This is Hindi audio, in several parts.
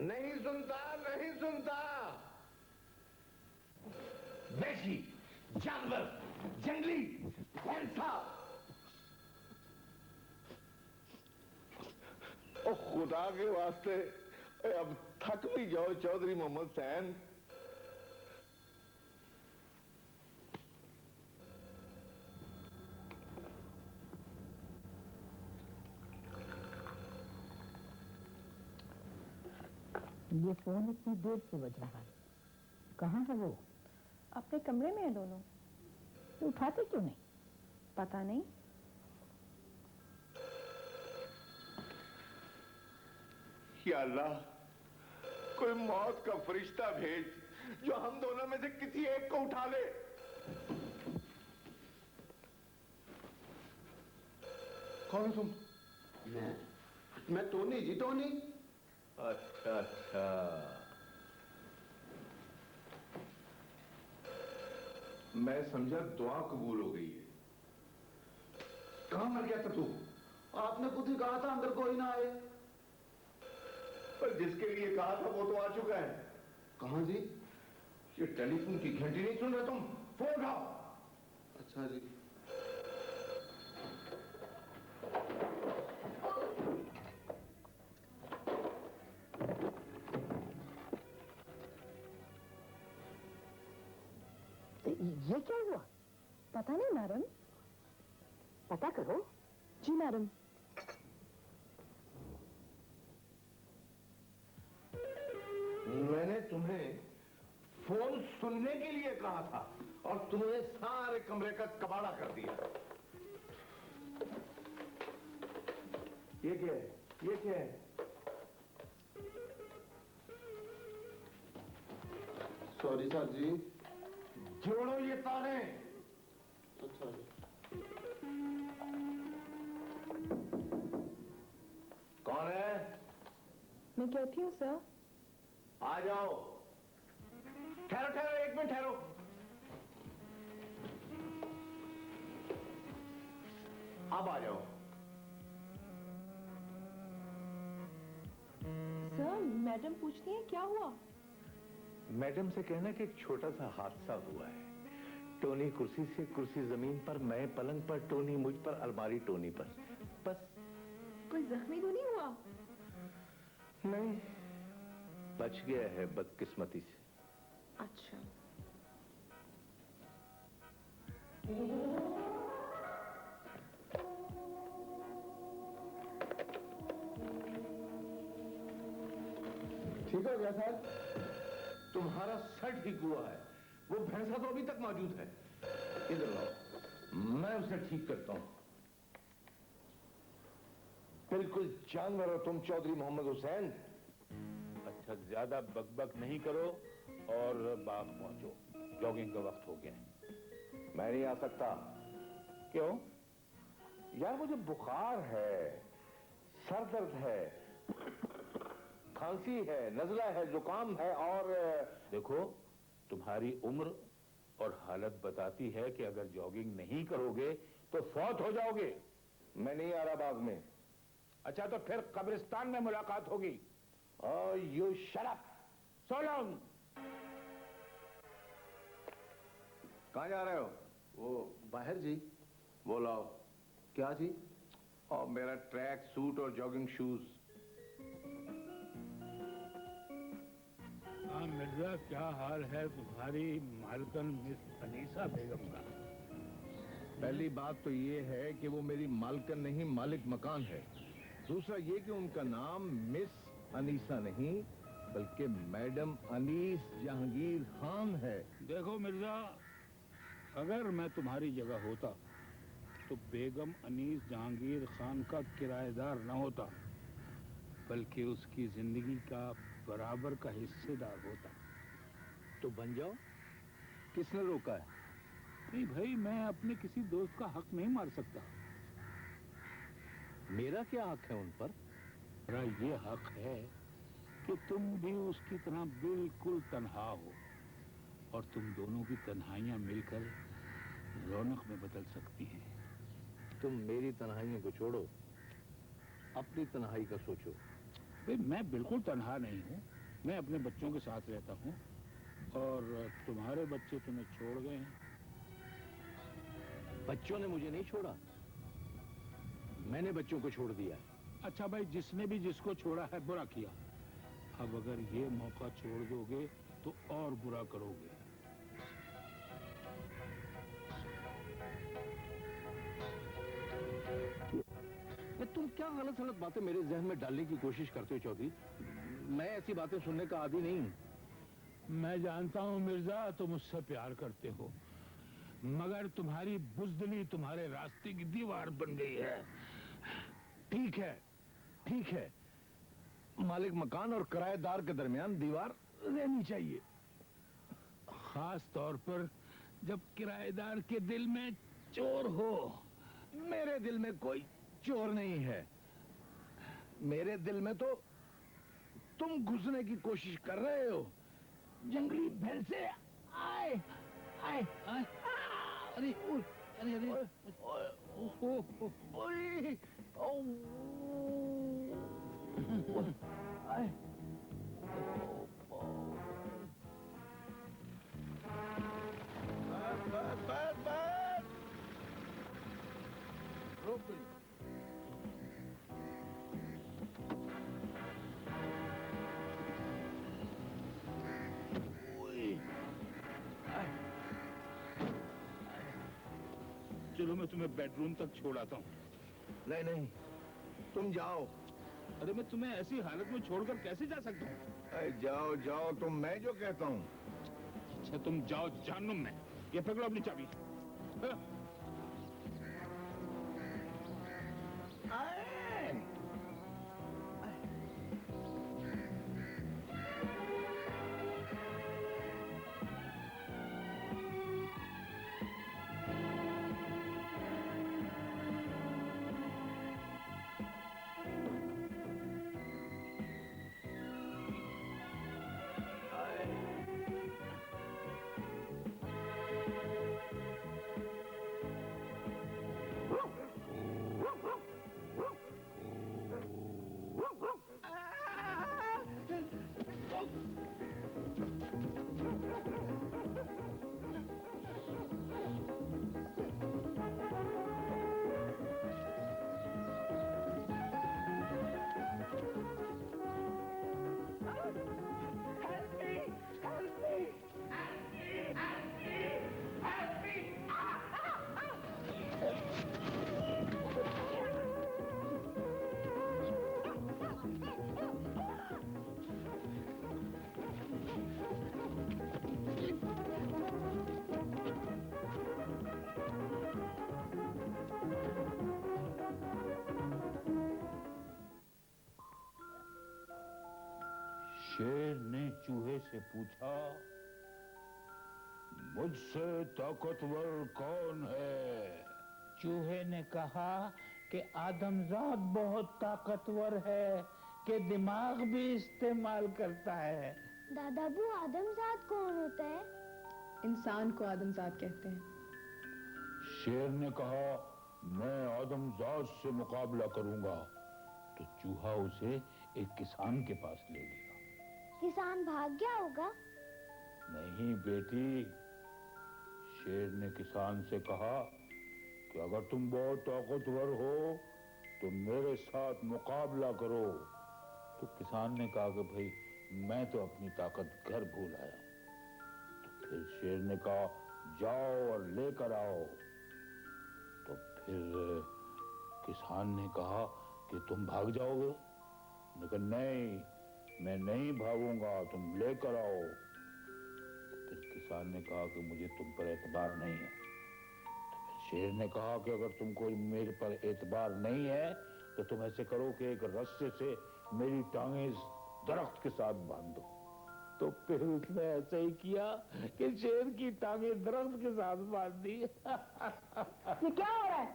नहीं सुनता, नहीं सुनता। वैशी, जानवर, जंगली, भैंसा। ओ खुदा के वास्ते अब थक भी जाओ चौधरी मोहम्मद हुसैन। ये फोन इतनी देर से बज रहा है, कहाँ है वो? अपने कमरे में है दोनों। तो उठाते क्यों नहीं? पता नहीं। या अल्लाह, कोई मौत का फरिश्ता भेज जो हम दोनों में से किसी एक को उठा ले। कौन हो तुम? मैं टोनी जी, टोनी। अच्छा अच्छा, मैं समझा दुआ कबूल हो गई है। कहां मर गया था तू? आपने खुद ही कहा था अंदर कोई ना आए। पर जिसके लिए कहा था वो तो आ चुका है। कहां जी? ये टेलीफोन की घंटी नहीं सुन रहे तुम? फोन उठाओ। अच्छा जी। ये क्या हुआ? पता नहीं मैडम। पता करो। जी मैडम। मैंने तुम्हें फोन सुनने के लिए कहा था और तुमने सारे कमरे का कबाड़ा कर दिया। ये क्या है? ये क्या है? सॉरी सर जी। जोड़ो ये तारे। अच्छा जी। कौन है? मैं कहती हूँ सर। आ जाओ। ठहरो ठहरो, एक मिनट ठहरो। अब आ जाओ। सर मैडम पूछती हैं क्या हुआ? मैडम से कहना कि एक छोटा सा हादसा हुआ है। टोनी कुर्सी से, कुर्सी जमीन पर, मैं पलंग पर, टोनी मुझ पर, अलमारी टोनी पर, बस। कोई जख्मी तो नहीं हुआ? नहीं, बच गया है बदकिस्मती से। अच्छा। ठीक हो गया साहब? तुम्हारा सर ठीक हुआ है, वो भैंसा तो अभी तक मौजूद है। इधर लाओ, मैं उसे ठीक करता हूं। बिल्कुल जानवर हो तुम चौधरी मोहम्मद हुसैन। अच्छा, ज्यादा बकबक नहीं करो और बाग पहुंचो, जॉगिंग का वक्त हो गया है। मैं नहीं आ सकता। क्यों? यार मुझे बुखार है, सर दर्द है, खांसी है, नजला है, जुकाम है और देखो, तुम्हारी उम्र और हालत बताती है कि अगर जॉगिंग नहीं करोगे तो फौत हो जाओगे। मैं नहीं आ रहा बाग में। अच्छा, तो फिर कब्रिस्तान में मुलाकात होगी। You shut up. So long. कहां जा रहे हो? वो बाहर जी। वो लाओ। क्या जी? और मेरा ट्रैक सूट और जॉगिंग शूज। हाँ मिर्जा, क्या हाल है तुम्हारी मालकन मिस अनीसा बेगम का? पहली बात तो ये है कि वो मेरी मालकन नहीं, मालिक मकान है। दूसरा ये कि उनका नाम मिस अनीसा नहीं बल्कि मैडम अनीस जहांगीर खान है। देखो मिर्जा, अगर मैं तुम्हारी जगह होता तो बेगम अनीस जहांगीर खान का किराएदार न होता बल्कि उसकी जिंदगी का बराबर का हिस्सेदार होता। तो बन जाओ। किसने रोका है? नहीं भाई, मैं अपने किसी दोस्त का हक नहीं मार सकता। मेरा क्या हक है उन पर? मेरा ये हक है कि तुम भी उसकी तरह बिल्कुल तन्हा हो और तुम दोनों की तन्हाइयां मिलकर रौनक में बदल सकती हैं। तुम मेरी तन्हाइयों को छोड़ो, अपनी तन्हाई का सोचो। भाई मैं बिल्कुल तन्हा नहीं हूँ, मैं अपने बच्चों के साथ रहता हूँ और तुम्हारे बच्चे तुम्हें छोड़ गए हैं। बच्चों ने मुझे नहीं छोड़ा, मैंने बच्चों को छोड़ दिया। अच्छा भाई, जिसने भी जिसको छोड़ा है बुरा किया, अब अगर ये मौका छोड़ दोगे तो और बुरा करोगे। तुम क्या गलत सलत बातें मेरे जहन में डालने की कोशिश करते हो चौधरी? मैं ऐसी बातें सुनने का आदी नहीं हूं। मैं जानता हूँ मिर्जा, तुम मुझसे प्यार करते हो, मगर तुम्हारी बुज़दिली तुम्हारे रास्ते की दीवार बन गई है। ठीक है, ठीक है, मालिक मकान और किराएदार के दरमियान दीवार रहनी चाहिए। खास तौर पर जब किराएदार के दिल में चोर हो। मेरे दिल में कोई चोर नहीं है। मेरे दिल में तो तुम घुसने की कोशिश कर रहे हो। जंगली भेड़ से आए आए आए। अरे अरे अरे चलो मैं तुम्हें बेडरूम तक छोड़ आता हूँ। नहीं नहीं, तुम जाओ। अरे मैं तुम्हें ऐसी हालत में छोड़कर कैसे जा सकता हूँ? अरे जाओ जाओ, तुम मैं जो कहता हूँ। अच्छा तुम जाओ जहन्नुम में। ये पकड़ो अपनी चाबी। हाँ। शेर ने चूहे से पूछा, मुझसे ताकतवर कौन है? चूहे ने कहा कि आदमजात बहुत ताकतवर है, कि दिमाग भी इस्तेमाल करता है। दादाबू, आदमजात कौन होता है? इंसान को आदमजात कहते हैं। शेर ने कहा, मैं आदमजात से मुकाबला करूंगा। तो चूहा उसे एक किसान के पास ले गया। किसान भाग गया होगा? नहीं बेटी, शेर ने किसान से कहा कि अगर तुम बहुत ताकतवर हो तो मेरे साथ मुकाबला करो। तो किसान ने कहा कि भाई मैं तो अपनी ताकत घर भूल आया। तो फिर शेर ने कहा, जाओ और लेकर आओ। तो फिर किसान ने कहा कि तुम भाग जाओगे? लेकिन नहीं, मैं नहीं भागूंगा, तुम लेकर आओ। फिर किसान ने कहा कि मुझे तुम पर एतबार नहीं है। तो फिर शेर ने कहा कि अगर तुमको मेरे पर एतबार नहीं है तो तुम ऐसे करो कि एक रस्से से मेरी टांगें दरख्त के साथ बांध दो। तो फिर उसने ऐसे ही किया कि शेर की टांगें दरख्त के साथ बांध दी। ये क्या हो रहा है?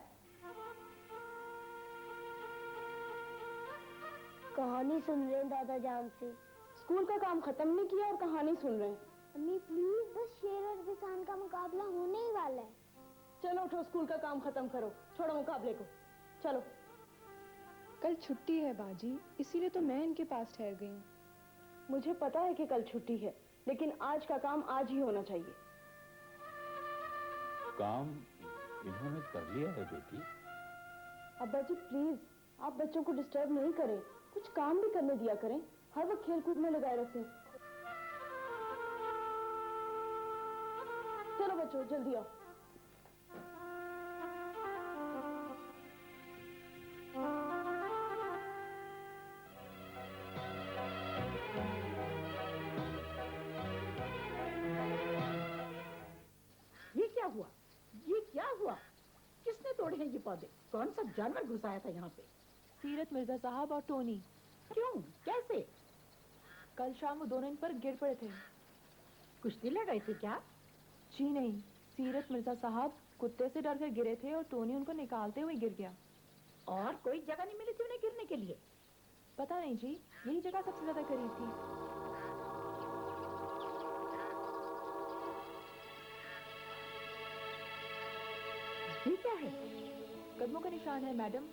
कहानी सुन रहे हैं दादा जान से। स्कूल का काम खत्म नहीं किया और कहानी सुन रहे हैं। अम्मी प्लीज, बस शेर और किसान का मुकाबला होने ही वाला है। चलो उठो, स्कूल का काम खत्म करो, छोड़ो मुकाबले को। चलो कल छुट्टी है बाजी, इसीलिए तो मैं इनके पास ठहर गई हूँ। मुझे पता है कि कल छुट्टी है, लेकिन आज का काम आज ही होना चाहिए। काम इन्होंने कर लिया है बेटी। अब्बा जी प्लीज, आप बच्चों को डिस्टर्ब नहीं करें, कुछ काम भी करने दिया करें, हर वक्त खेल कूद में लगाए रखें। चलो बच्चों जल्दी आओ। ये क्या हुआ? ये क्या हुआ? किसने तोड़े हैं ये पौधे? कौन सा जानवर घुसाया था यहाँ पे? सीरत मिर्जा साहब और टोनी। क्यों? कैसे? कल शाम वो दोनों इन पर गिर पड़े थे। कुश्ती लड़ थे क्या? जी नहीं, सीरत मिर्जा साहब कुत्ते से डर कर गिरे थे और टोनी उनको निकालते हुए गिर गया। और कोई जगह नहीं मिली थी उन्हें गिरने के लिए? पता नहीं जी, यही जगह सबसे ज्यादा करीब थी। ये क्या है? कदमों का निशान है मैडम।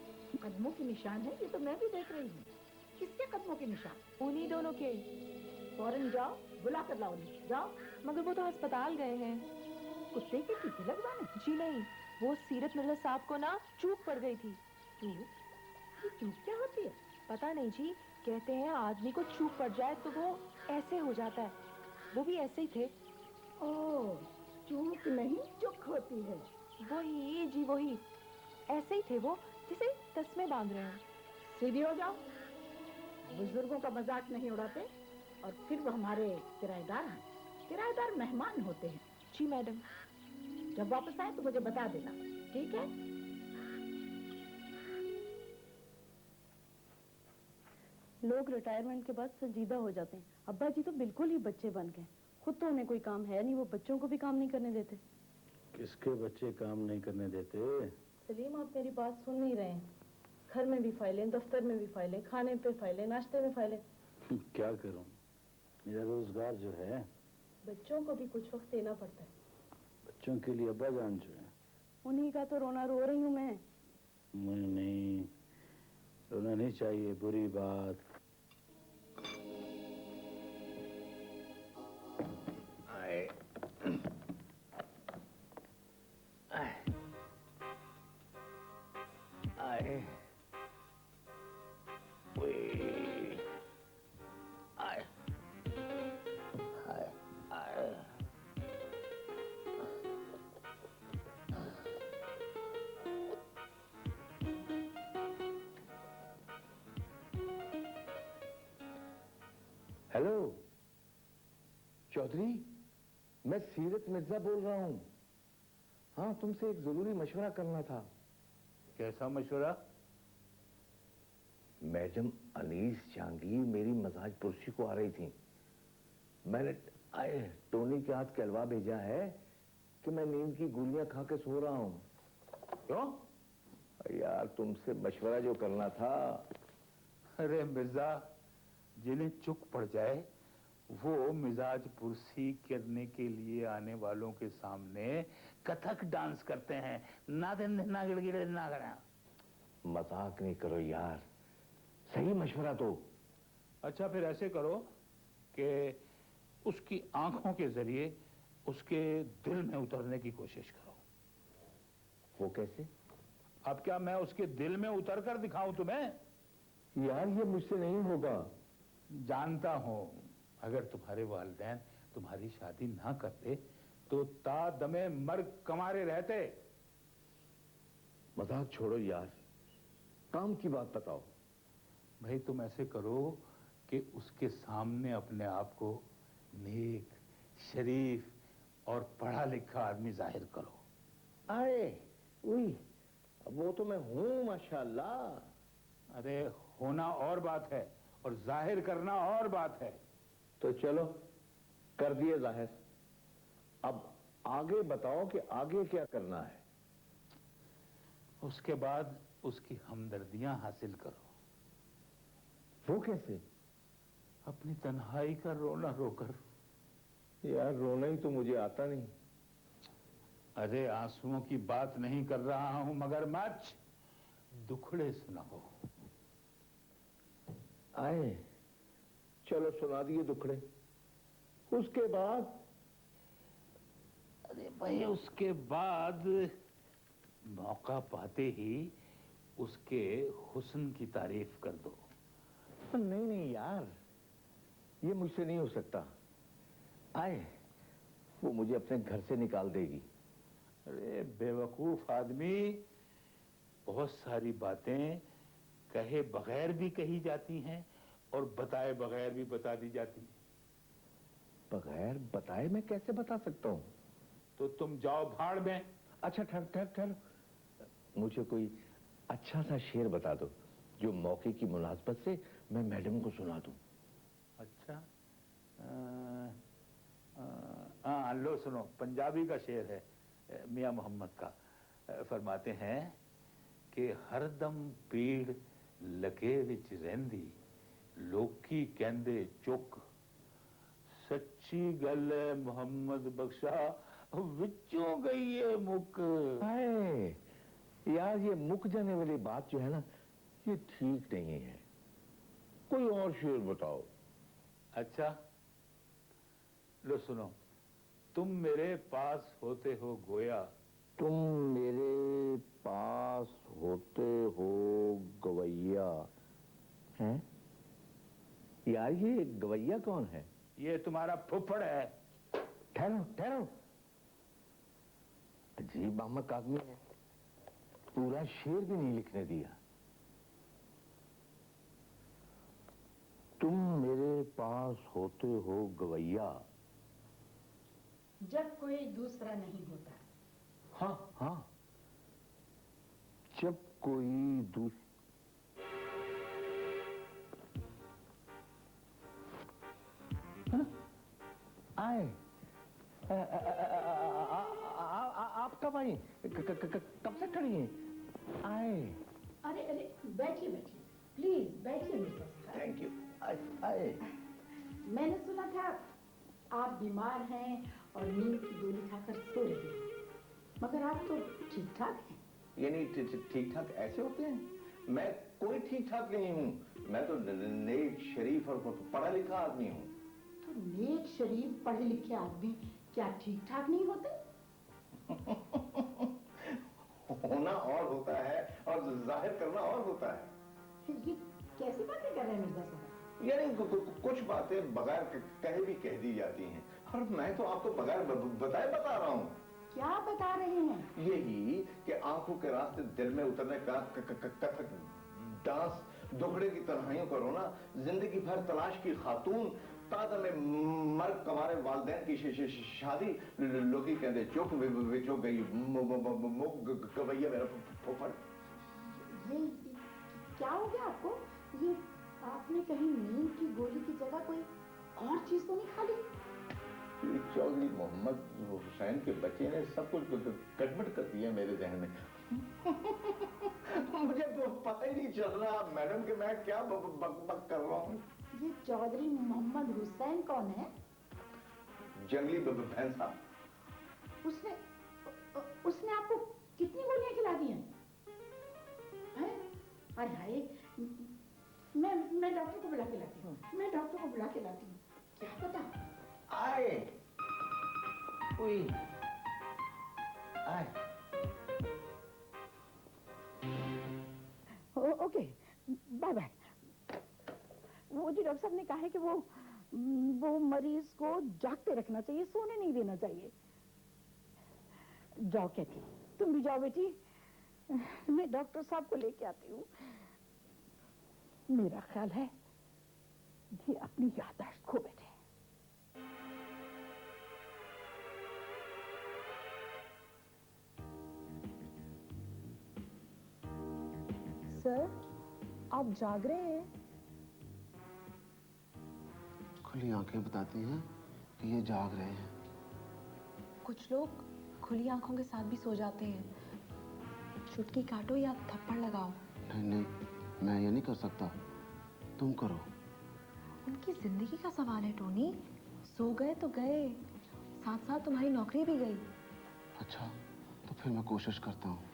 कदमों के निशान है? ये तो मैं भी देख रही हूँ। किसके कदमों के निशान? उन्हीं दोनों के। फौरन जाओ, बुला कर लाओ उन्हें, जाओ। मगर वो तो अस्पताल गए हैं। कुत्ते की टीके लगवाने? जी नहीं, वो सीरत मिर्जा साहब को ना चूक पड़ गई थी। चूक? ये चूक क्या होती है? पता नहीं जी, कहते हैं आदमी को चूक पड़ जाए तो वो ऐसे हो जाता है। वो भी ऐसे ही थे। ओह, चूक नहीं चुक होती है। वही जी वही, ऐसे ही थे वो, जैसे तस्मे बांध रहे हैं। सीधी हो जाओ। बुजुर्गों का मजाक नहीं उड़ाते। और फिर वो हमारे किराएदार हैं। किराएदार मेहमान होते हैं। जी मैडम। जब वापस आए तो मुझे बता देना, ठीक है? लोग रिटायरमेंट के बाद संजीदा हो जाते हैं। अब्बा जी तो बिल्कुल ही बच्चे बन गए। खुद तो उन्हें कोई काम है नहीं, वो बच्चों को भी काम नहीं करने देते। किसके बच्चे काम नहीं करने देते? सलीम, आप मेरी बात सुन नहीं रहे हैं। घर में भी फाइलें, दफ्तर में भी फाइलें, खाने पे फाइलें, नाश्ते में फाइलें। क्या करूं, मेरा रोजगार जो है। बच्चों को भी कुछ वक्त देना पड़ता है। बच्चों के लिए अब्बा जान जो है। उन्हीं का तो रोना रो रही हूँ मैं। मुझे नहीं रोना नहीं चाहिए, बुरी बात। आए आए आए आए आए। हेलो चौधरी, मैं सीरत मिर्जा बोल रहा हूँ। हाँ, तुमसे एक जरूरी मशवरा करना था। कैसा मशवरा? मैडम अनीस जहांगीर मेरी मजाज पुरसी को आ रही थी। मैंने टोनी के हाथ कहलवा भेजा है कि मैं नींद की गोलियां खा के सो रहा हूँ। क्यों? यार तुमसे मशवरा जो करना था। अरे मिर्जा, जिन्हें चुक पड़ जाए वो मिजाज पुरसी करने के लिए आने वालों के सामने कथक डांस करते हैं। ना दिन ना गिड़गिड़े ना गड़ा। मजाक नहीं करो यार, सही मशवरा दो। अच्छा फिर ऐसे करो कि उसकी आंखों के जरिए उसके दिल में उतरने की कोशिश करो। वो कैसे? अब क्या मैं उसके दिल में उतर कर दिखाऊं तुम्हें? यार ये मुझसे नहीं होगा। जानता हूं, अगर तुम्हारे वालिदैन तुम्हारी शादी ना करते तो ता दमे मर्ग कमारे रहते। मजाक छोड़ो यार, काम की बात बताओ। भाई तुम ऐसे करो कि उसके सामने अपने आप को नेक, शरीफ और पढ़ा लिखा आदमी जाहिर करो। आए उई, वो तो मैं हूं माशाल्लाह। अरे होना और बात है और जाहिर करना और बात है। तो चलो कर दिए जाहिर। अब आगे बताओ कि आगे क्या करना है। उसके बाद उसकी हमदर्दियां हासिल करो। वो कैसे? अपनी तन्हाई का रोना रोकर। यार रोना ही तो मुझे आता नहीं। अरे आंसुओं की बात नहीं कर रहा हूं, मगरमच्छ दुखड़े सुनाओ। आए, चलो सुना दिए दुखड़े। उसके बाद? अरे भाई उसके बाद मौका पाते ही उसके हुस्न की तारीफ कर दो। नहीं नहीं यार, ये मुझसे नहीं हो सकता। आए, वो मुझे अपने घर से निकाल देगी। अरे बेवकूफ आदमी, बहुत सारी बातें कहे बगैर भी कही जाती हैं और बताए बगैर भी बता दी जाती हैं। बगैर बताए मैं कैसे बता सकता हूँ? तो तुम जाओ भाड़ में। अच्छा ठहर ठहर ठहर, मुझे कोई अच्छा सा शेर बता दो जो मौके की मुनासबत से मैं मैडम को सुना दूं। अच्छा, हाँ लो सुनो, पंजाबी का शेर है मियां मोहम्मद का। फरमाते हैं कि हरदम पीड़ लगे विच रहंदी, लोकी कहंदे चुक, सच्ची गल है मोहम्मद बख्शा, विचों गई है मुक। हाय यार, ये मुक जाने वाली बात जो है ना, ये ठीक नहीं है। कोई और शेर बताओ। अच्छा लो सुनो, तुम मेरे पास होते हो गोया, तुम मेरे पास होते हो गवैया। हैं? यार ये गवैया कौन है? ये तुम्हारा फुफड़ है। ठहरो ठहरो, अजीब आमक आदमी है, पूरा शेर भी नहीं लिखने दिया। तुम मेरे पास होते हो गवैया। जब कोई दूसरा नहीं होता। हाँ हाँ, जब कोई हाँ? आए, आप कब आई? कब से खड़ी हैं? आए। अरे अरे, बैठिए बैठिए, प्लीज बैठिए मिस्टर साहब। Thank you. आए। मैंने सुना था आप बीमार हैं और नींद की गोली खाकर सो रही हैं, मगर आप तो ठीक ठाक हैं। यानी ठीक ठाक ऐसे होते हैं? मैं कोई ठीक ठाक नहीं हूँ, मैं तो नेक शरीफ और पढ़ा लिखा आदमी हूँ। तो नेक शरीफ पढ़े लिखे आदमी क्या ठीक ठाक नहीं होते? होना और होता है और जाहिर करना और होता है। ये कैसी बातें कर रहे हैं मिर्जा साहब? यानी कुछ बातें बगैर कहे भी कह दी जाती हैं, और मैं तो आपको बगैर बताए बता रहा हूँ। क्या बता रहे हैं? यही कि आंखों के रास्ते दिल में उतरने का कथक डांस दुखड़े की तन्हाइयों करो ना, जिंदगी भर तलाश की खातून, तादा में मर्द कमारे वालदैन की शादी, लोगी कहते चुप विचो गई गवैया मेरा फुफड़। ये क्या हो गया आपको? ये आपने कहीं नींद की गोली की जगह कोई और चीज तो नहीं खा ली? चौधरी मोहम्मद हुसैन के बच्चे ने सब कुछ गड़बड़ कर दिया मेरे जहन में। मुझे तो पता ही नहीं चल रहा मैडम कि मैं क्या बक कर रहा हूँ। ये चौधरी मोहम्मद हुसैन कौन है? जंगली भैंस साहब। उसने आपको कितनी गोलियां खिला दी हैं? हाय हाय, मैं डॉक्टर को बुला के लाती हूँ, मैं डॉक्टर को बुला के लाती हूँ। क्या पता आए। आए। Okay, bye bye. वो जी डॉक्टर साहब ने कहा है कि वो मरीज को जागते रखना चाहिए, सोने नहीं देना चाहिए। जाओ कहती, तुम भी जाओ बेटी, मैं डॉक्टर साहब को लेके आती हूँ। मेरा ख्याल है ये अपनी याददाश्त खो बैठे। सर, आप जाग रहे हैं? खुली आंखें बताती हैं कि ये जाग रहे हैं। कुछ लोग खुली आंखों के साथ भी सो जाते हैं। चुटकी काटो या थप्पड़ लगाओ। नहीं नहीं, मैं ये नहीं कर सकता, तुम करो। उनकी जिंदगी का सवाल है टोनी, सो गए तो गए, साथ साथ तुम्हारी नौकरी भी गई। अच्छा, तो फिर मैं कोशिश करता हूँ।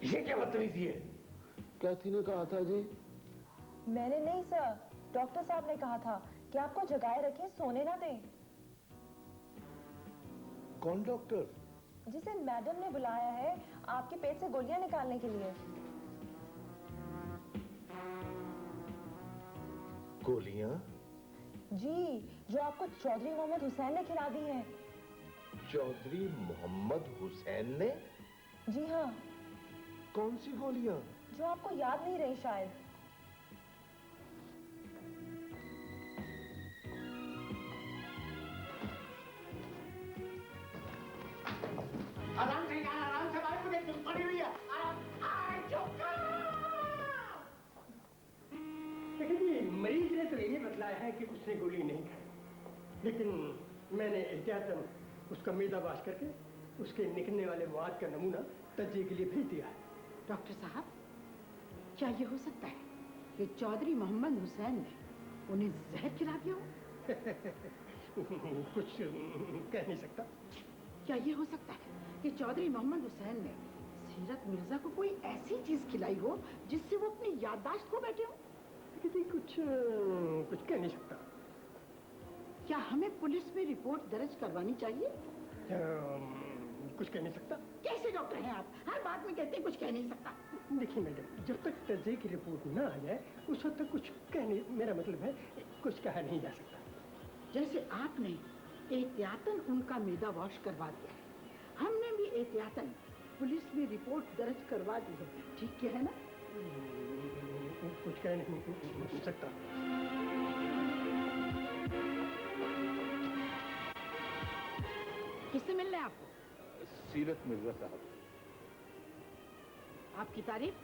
ये क्या बदतमीजी है? कैथी ने कहा था जी? मैंने नहीं सर, डॉक्टर साहब ने कहा था कि आपको जगाए रखें, सोने ना दें। कौन डॉक्टर? जिसे मैडम ने बुलाया है आपके पेट से गोलियां निकालने के लिए। गोलियां? जी, जो आपको चौधरी मोहम्मद हुसैन ने खिला दी हैं। चौधरी मोहम्मद हुसैन ने? जी हाँ। कौन सी गोलियां? जो आपको याद नहीं रही शायद। आराम से यार, आराम से भाई, मुझे धूप पड़ी हुई है। आराम। देखिए जी, मरीज ने तो ये बतलाया है कि उसने गोली नहीं खाई, लेकिन मैंने एहतियातन उसका मैदा वाश करके उसके निकलने वाले मवाद का नमूना तज्जिए के लिए भेज दिया है। डॉक्टर साहब, क्या ये हो सकता है कि चौधरी मोहम्मद हुसैन ने उन्हें जहर खिला दिया हो? कुछ कह नहीं सकता। क्या ये हो सकता है कि चौधरी मोहम्मद हुसैन ने सीरत मिर्जा को कोई ऐसी चीज खिलाई हो जिससे वो अपनी याददाश्त खो बैठे हो? कुछ कह नहीं सकता। क्या हमें पुलिस में रिपोर्ट दर्ज करवानी चाहिए? कुछ कह नहीं सकता। कैसे डॉक्टर हैं आप? हर बात में कहते हैं कुछ कह नहीं सकता। देखिए मैडम, जब तक तज्जिए की रिपोर्ट ना आ जाए उस वक्त तक कुछ कह नहीं, मेरा मतलब है कुछ कहा नहीं जा सकता। जैसे आपने एहतियातन उनका मैदा वॉश करवा दिया है, हमने भी एहतियातन पुलिस में रिपोर्ट दर्ज करवा दी है, ठीक है ना? कुछ कह नहीं सकता। किससे मिलना है आपको? सीरत मिर्जा साहब। आपकी तारीफ?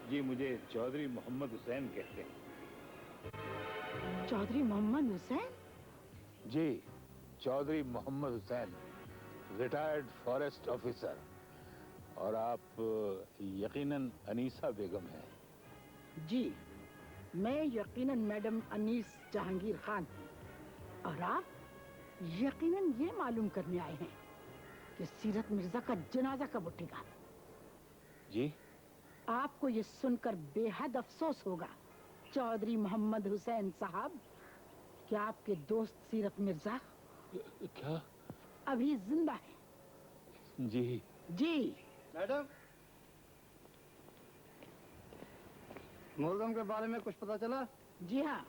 जी, मुझे चौधरी मोहम्मद हुसैन कहते हैं। चौधरी मोहम्मद हुसैन? जी, Chaudhary Mohammad Hussain, retired forest officer. और आप यकीनन अनीसा बेगम हैं। जी, मैं यकीनन मैडम अनीस जहांगीर खान हूँ। और आप यकीनन ये मालूम करने आए हैं कि सीरत मिर्जा का जनाजा कब उठेगा। जी? आपको ये सुनकर बेहद अफसोस होगा चौधरी मोहम्मद हुसैन साहब कि आपके दोस्त सीरत मिर्जा क्या अभी जिंदा है। जी जी मैडम, मुल्ज़म के बारे में कुछ पता चला? जी हाँ,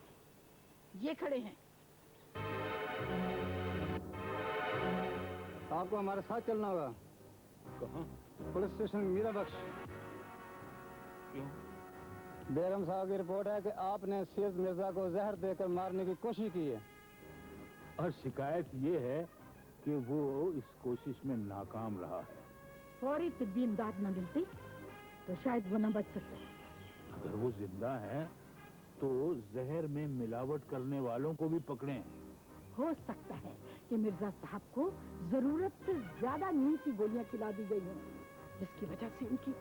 ये खड़े हैं। आपको हमारे साथ चलना होगा। कहाँ? पुलिस स्टेशन मीरा बख्श। क्यों? बेगम साहब की रिपोर्ट है कि आपने सीरत मिर्जा को जहर देकर मारने की कोशिश की है। और शिकायत ये है कि वो इस कोशिश में नाकाम रहा है। फौरी तिब्बी इमदाद न मिलती तो शायद वो न बच सकते। अगर वो जिंदा है तो जहर में मिलावट करने वालों को भी पकड़ें। हो सकता है कि मिर्जा साहब को जरूरत से ज्यादा नींद की गोलियां खिला दी गई हैं, जिसकी वजह से उनकी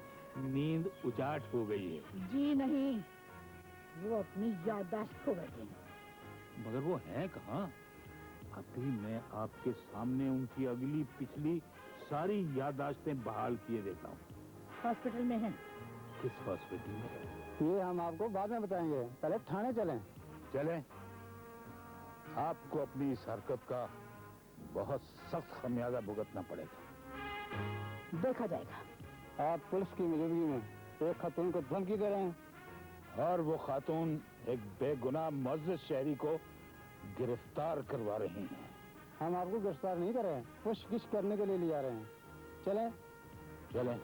नींद उजाट हो गई है। जी नहीं, वो अपनी याददाश्त खो बैठे हैं। मगर वो हैं कहाँ? अभी मैं आपके सामने उनकी अगली पिछली सारी याददाश्तें बहाल किए देता हूँ। हॉस्पिटल में हैं। किस हॉस्पिटल में? ये हम आपको बाद में बताएंगे, पहले थाने चलें। चलें। आपको अपनी इस हरकत का बहुत सख्त खमियाजा भुगतना पड़ेगा। देखा जाएगा। आप पुलिस की मौजूदगी में एक खातून को धमकी दे रहे हैं और वो खातून एक बेगुनाह मुअज़्ज़ज़ शहरी को गिरफ्तार करवा रही हैं। हम आपको गिरफ्तार नहीं कर रहे हैं, पूछगिछ करने के लिए ले जा रहे हैं। चलें। चलें।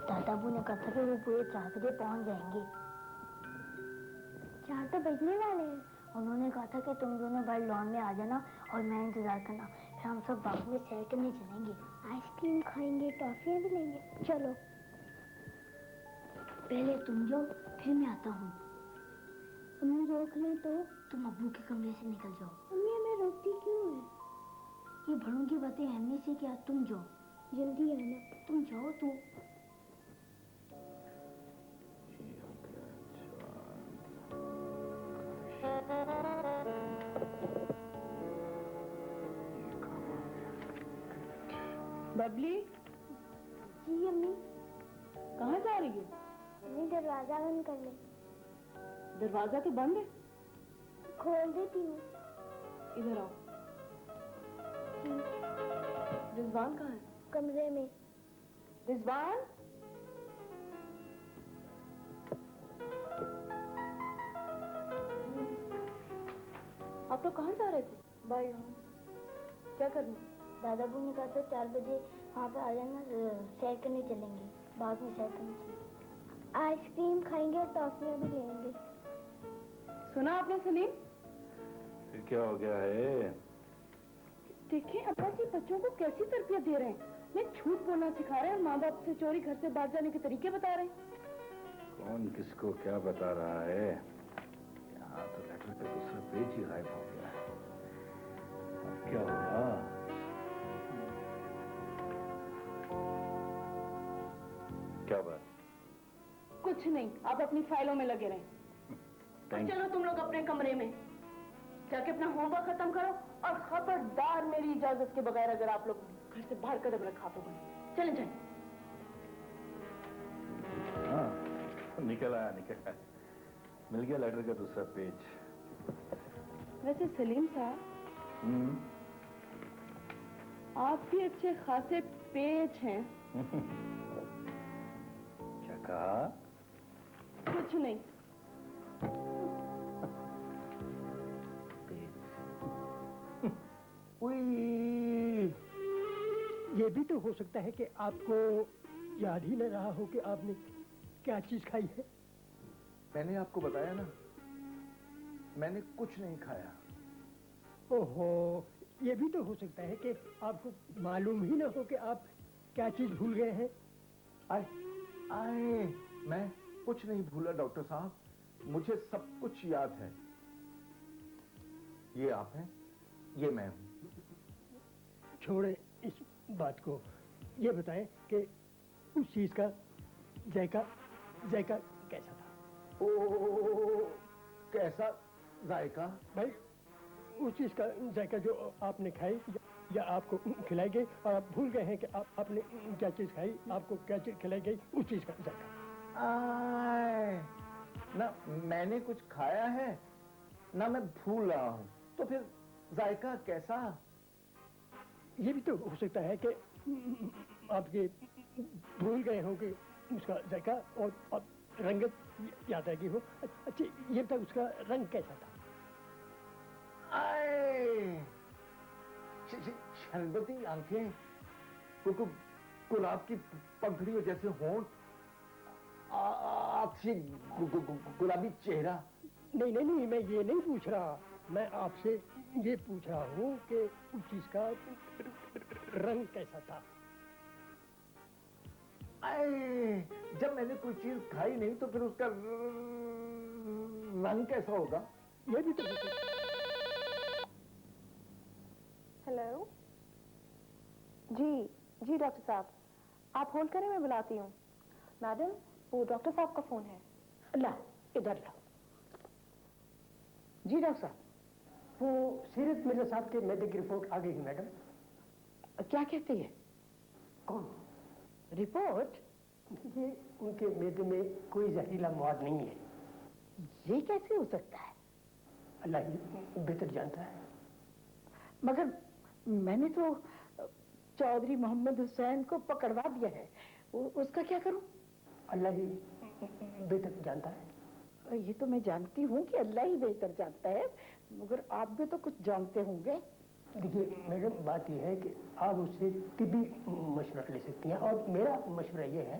दादाबू ने कहा था कि वो पूरे 4 बजे पहुंच जाएंगे। 4 तो बजने वाले हैं। उन्होंने कहा था कि तुम दोनों बाहर लॉन में आ जाना और मैं इंतजार करना, फिर हम सब बाग में सैर करने चलेंगे, आइसक्रीम खाएंगे, टॉफियाँ भी लेंगे। चलो पहले तुम जाओ, फिर मैं आता हूँ। अम्मी रोक ले तो तुम अब्बू के कमरे से निकल जाओ। अम्मी हमें रोकती क्यों है? ये बड़ों की बातें अहमियत से क्या, तुम जाओ, जल्दी आना। तुम जाओ तू। बबली, जी अम्मी। कहाँ जा रही हो? अम्मी दरवाजा बंद कर ले। दरवाजा तो बंद है। खोल देती हूँ। इधर आओ। रिजवान कहाँ है? कमरे में। रिजवान, आप लोग कहाँ जा रहे थे? बाय। क्या करना? दादा बू ने कहा था 4 बजे वहाँ पे आ जाना, सैर करने चलेंगे। बाद में सैर करने चलेंगे। आइसक्रीम खाएंगे और टॉफियाँ भी लेंगे। सुना आपने सलीम? फिर क्या हो गया है? देखिए अब्बा जी बच्चों को कैसी तरबियत दे रहे हैं। मैं झूठ बोलना सिखा रहे हैं और माँ बाप से चोरी घर से भाग जाने के तरीके बता रहे हैं। कौन किसको क्या बता रहा है? यहाँ तो लेटर का दूसरा पेज ही गायब हो गया है। अब क्या होगा? क्या बात? कुछ नहीं, आप अपनी फाइलों में लगे रहें। और चलो तुम लोग अपने कमरे में जाके अपना होमवर्क खत्म करो और खबरदार मेरी इजाजत के बगैर अगर आप लोग घर से बाहर कदम रखा तो बने। चले जाए। हाँ, निकल आया। मिल गया लेटर का दूसरा पेज। वैसे सलीम साहब, आप भी अच्छे खासे पेज हैं। क्या कहा? कुछ नहीं। ये भी तो हो सकता है कि आपको याद ही न रहा हो कि आपने क्या चीज खाई है। मैंने आपको बताया ना, मैंने कुछ नहीं खाया। ओहो, ये भी तो हो सकता है कि आपको मालूम ही न हो कि आप क्या चीज भूल गए हैं। आए, मैं कुछ नहीं भूला डॉक्टर साहब, मुझे सब कुछ याद है। ये आप हैं, ये मैं हूं। छोड़े इस बात को, ये बताएं कि उस चीज का जायका कैसा था? ओ, कैसा जायका? भाई, उस चीज का जायका जो आपने खाई या आपको खिलाई गई और आप भूल गए हैं कि आपने क्या चीज खाई, आपको क्या चीज खिलाई गई, उस चीज का जायका। ना मैंने कुछ खाया है ना मैं भूल रहा हूं, तो फिर जायका कैसा? ये भी तो हो सकता है कि आपके भूल गए हो कि उसका जायका और रंगत याद आ गई हो। अच्छा, ये बता उसका रंग कैसा था? शरबती आंखें, गुलाब की पंखड़ियों जैसे होंठ, अच्छी गुलाबी चेहरा। नहीं, मैं ये नहीं पूछ रहा। मैं आपसे ये पूछ रहा हूँ कि उस चीज का रंग कैसा था। जब मैंने कोई चीज खाई नहीं तो फिर उसका रंग कैसा होगा? ये भी तो। हेलो जी डॉक्टर साहब, आप होल्ड करें, मैं बुलाती हूँ। मैडम, वो डॉक्टर साहब का फोन है। ला, इधर ला। जी डॉक्टर साहब, वो सीरत मिर्जा साहब के मेडिकल की रिपोर्ट आ गई है मैडम। क्या कहती है? कौन रिपोर्ट? ये उनके मेदे में कोई जहरीला मवाद नहीं है। ये कैसे हो सकता है? अल्लाह ही बेहतर जानता है। मगर मैंने तो चौधरी मोहम्मद हुसैन को पकड़वा दिया है, उसका क्या करूं? अल्लाह ही बेहतर जानता है। ये तो मैं जानती हूँ कि अल्लाह ही बेहतर जानता है, मगर आप भी तो कुछ जानते होंगे। देखिए मैडम, बात यह है कि आप उससे तिब्बी मशवरा ले सकती हैं और मेरा मशवरा ये है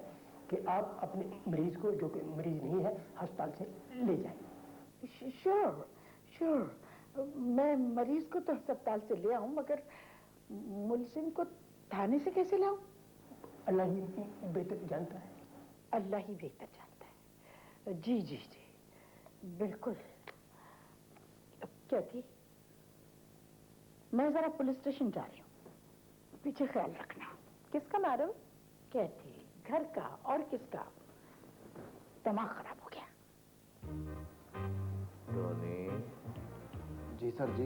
कि आप अपने मरीज को, जो कि मरीज नहीं है, अस्पताल से ले जाएं। श्योर, मैं मरीज को तो अस्पताल से ले आऊं, मगर मुलजिम को थाने से कैसे लाऊं? अल्लाह ही बेहतर जानता है। अल्लाह ही बेहतर जानता है। जी, बिल्कुल। क्या थी? मैं जरा पुलिस स्टेशन जा रही हूँ, पीछे ख्याल रखना। किसका मैडम? क्या थी? घर का और किसका? दिमाग खराब हो गया। टोनी। जी सर जी।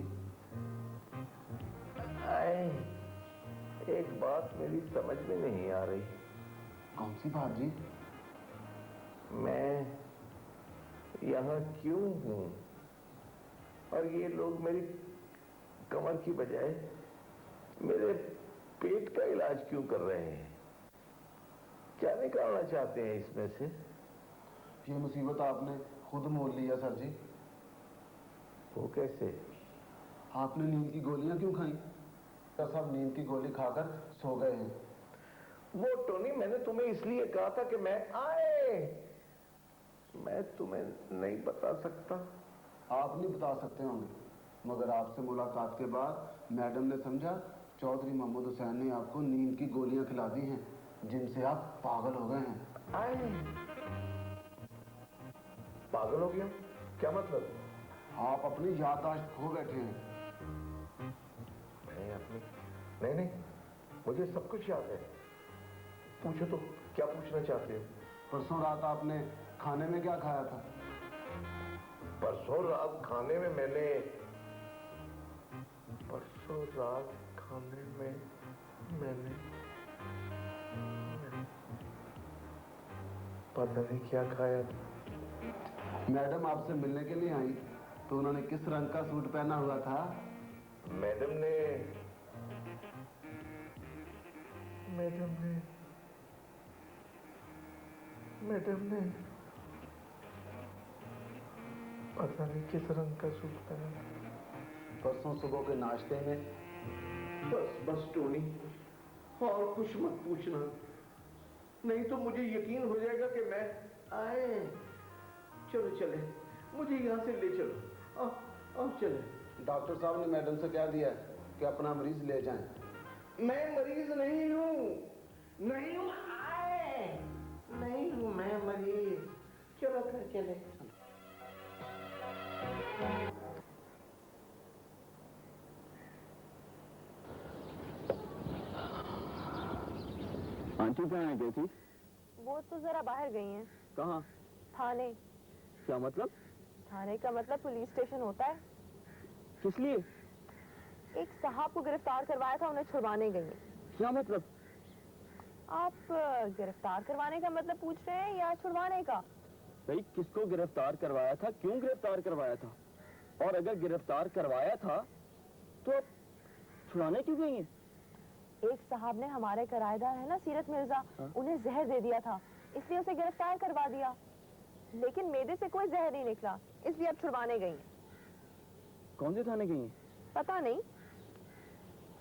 एक एक बात मेरी समझ में नहीं आ रही। कौन सी बात जी? मैं यहाँ क्यों हूँ और ये लोग मेरी कमर की बजाय मेरे पेट का इलाज क्यों कर रहे हैं? क्या निकालना चाहते हैं इसमें से? ये मुसीबत आपने खुद मोल लिया सर जी। वो कैसे? आपने नींद की गोलियां क्यों खाई? तो सब नींद की गोली खाकर सो गए हैं। वो टोनी, मैंने तुम्हें इसलिए कहा था कि मैं तुम्हें नहीं बता सकता। आप नहीं बता सकते होंगे, मगर आपसे मुलाकात के बाद मैडम ने समझा चौधरी मोहम्मद हुसैन ने आपको नींद की गोलियां खिला दी हैं, जिनसे आप पागल हो गए हैं। पागल हो गया? क्या मतलब? आप अपनी याददाश्त खो बैठे हैं। नहीं, मुझे सब कुछ याद है। पूछो तो, क्या पूछना चाहते हो? परसों रात आपने खाने में क्या खाया था? परसों रात खाने में मैंने पता नहीं क्या खाया था। मैडम आपसे मिलने के लिए आई तो उन्होंने किस रंग का सूट पहना हुआ था? मैडम ने पता नहीं किस रंग का सूट पहना। परसों सुबह के नाश्ते में। बस टोनी, और कुछ मत पूछना, नहीं तो मुझे यकीन हो जाएगा कि मैं चले, मुझे यहाँ से ले चलो। आओ चले। डॉक्टर साहब ने मैडम से क्या दिया है कि अपना मरीज ले जाएं। मैं मरीज नहीं हूँ, मैं मरीज। चलो घर चले। आंटी कहाँ गई थी? वो तो जरा बाहर गई हैं। कहाँ? थाने। क्या मतलब? थाने का मतलब पुलिस स्टेशन होता है। किस लिए? एक साहब को गिरफ्तार करवाया था, उन्हें छुड़वाने गई हैं। क्या मतलब? आप गिरफ्तार करवाने का मतलब पूछ रहे हैं या छुड़वाने का? भाई, किसको गिरफ्तार करवाया था, क्यों गिरफ्तार करवाया था, और अगर गिरफ्तार करवाया था तो अब छुड़ाने क्यों गई हैं? एक साहब ने हमारे किराएदार है ना सीरत मिर्जा, उन्हें जहर दे दिया था, इसलिए उसे गिरफ्तार करवा दिया। लेकिन मेदे से कोई जहर नहीं निकला, इसलिए अब छुड़वाने गई। कौन से थाने गई हैं? पता नहीं।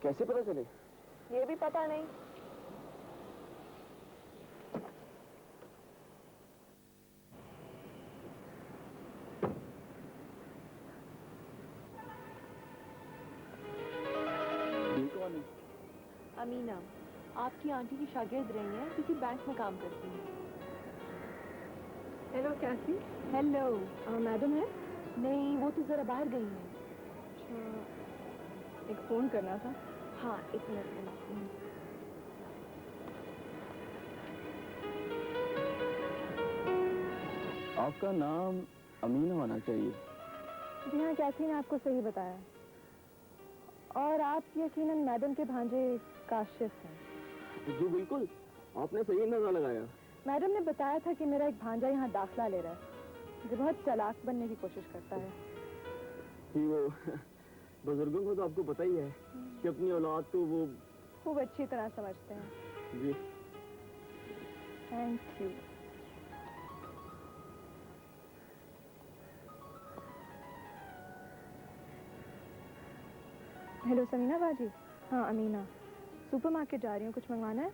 कैसे पता चले? ये भी पता नहीं। अमीना, आपकी आंटी की शागिर्द रही हैं, किसी बैंक में काम करती हैं। हेलो कैसी? हेलो। मैडम है? नहीं, वो तो जरा बाहर गई हैं। अच्छा, एक फोन करना था। हाँ, एक मिनट में आती हूँ। आपका नाम अमीना होना चाहिए। जी हाँ, कैथी ने आपको सही बताया। और आप यकीनन मैडम के भांजे काशिफ हैं। जी बिल्कुल, आपने सही अंदाजा लगाया। मैडम ने बताया था कि मेरा एक भांजा यहाँ दाखिला ले रहा है, जो बहुत चालाक बनने की कोशिश करता है। जी, वो बुजुर्गों को तो आपको पता ही है कि अपनी औलाद को वो खूब अच्छी तरह समझते हैं। जी। Thank you. हेलो समीना बाजी। हाँ अमीना, सुपरमार्केट जा रही हूँ, कुछ मंगवाना है?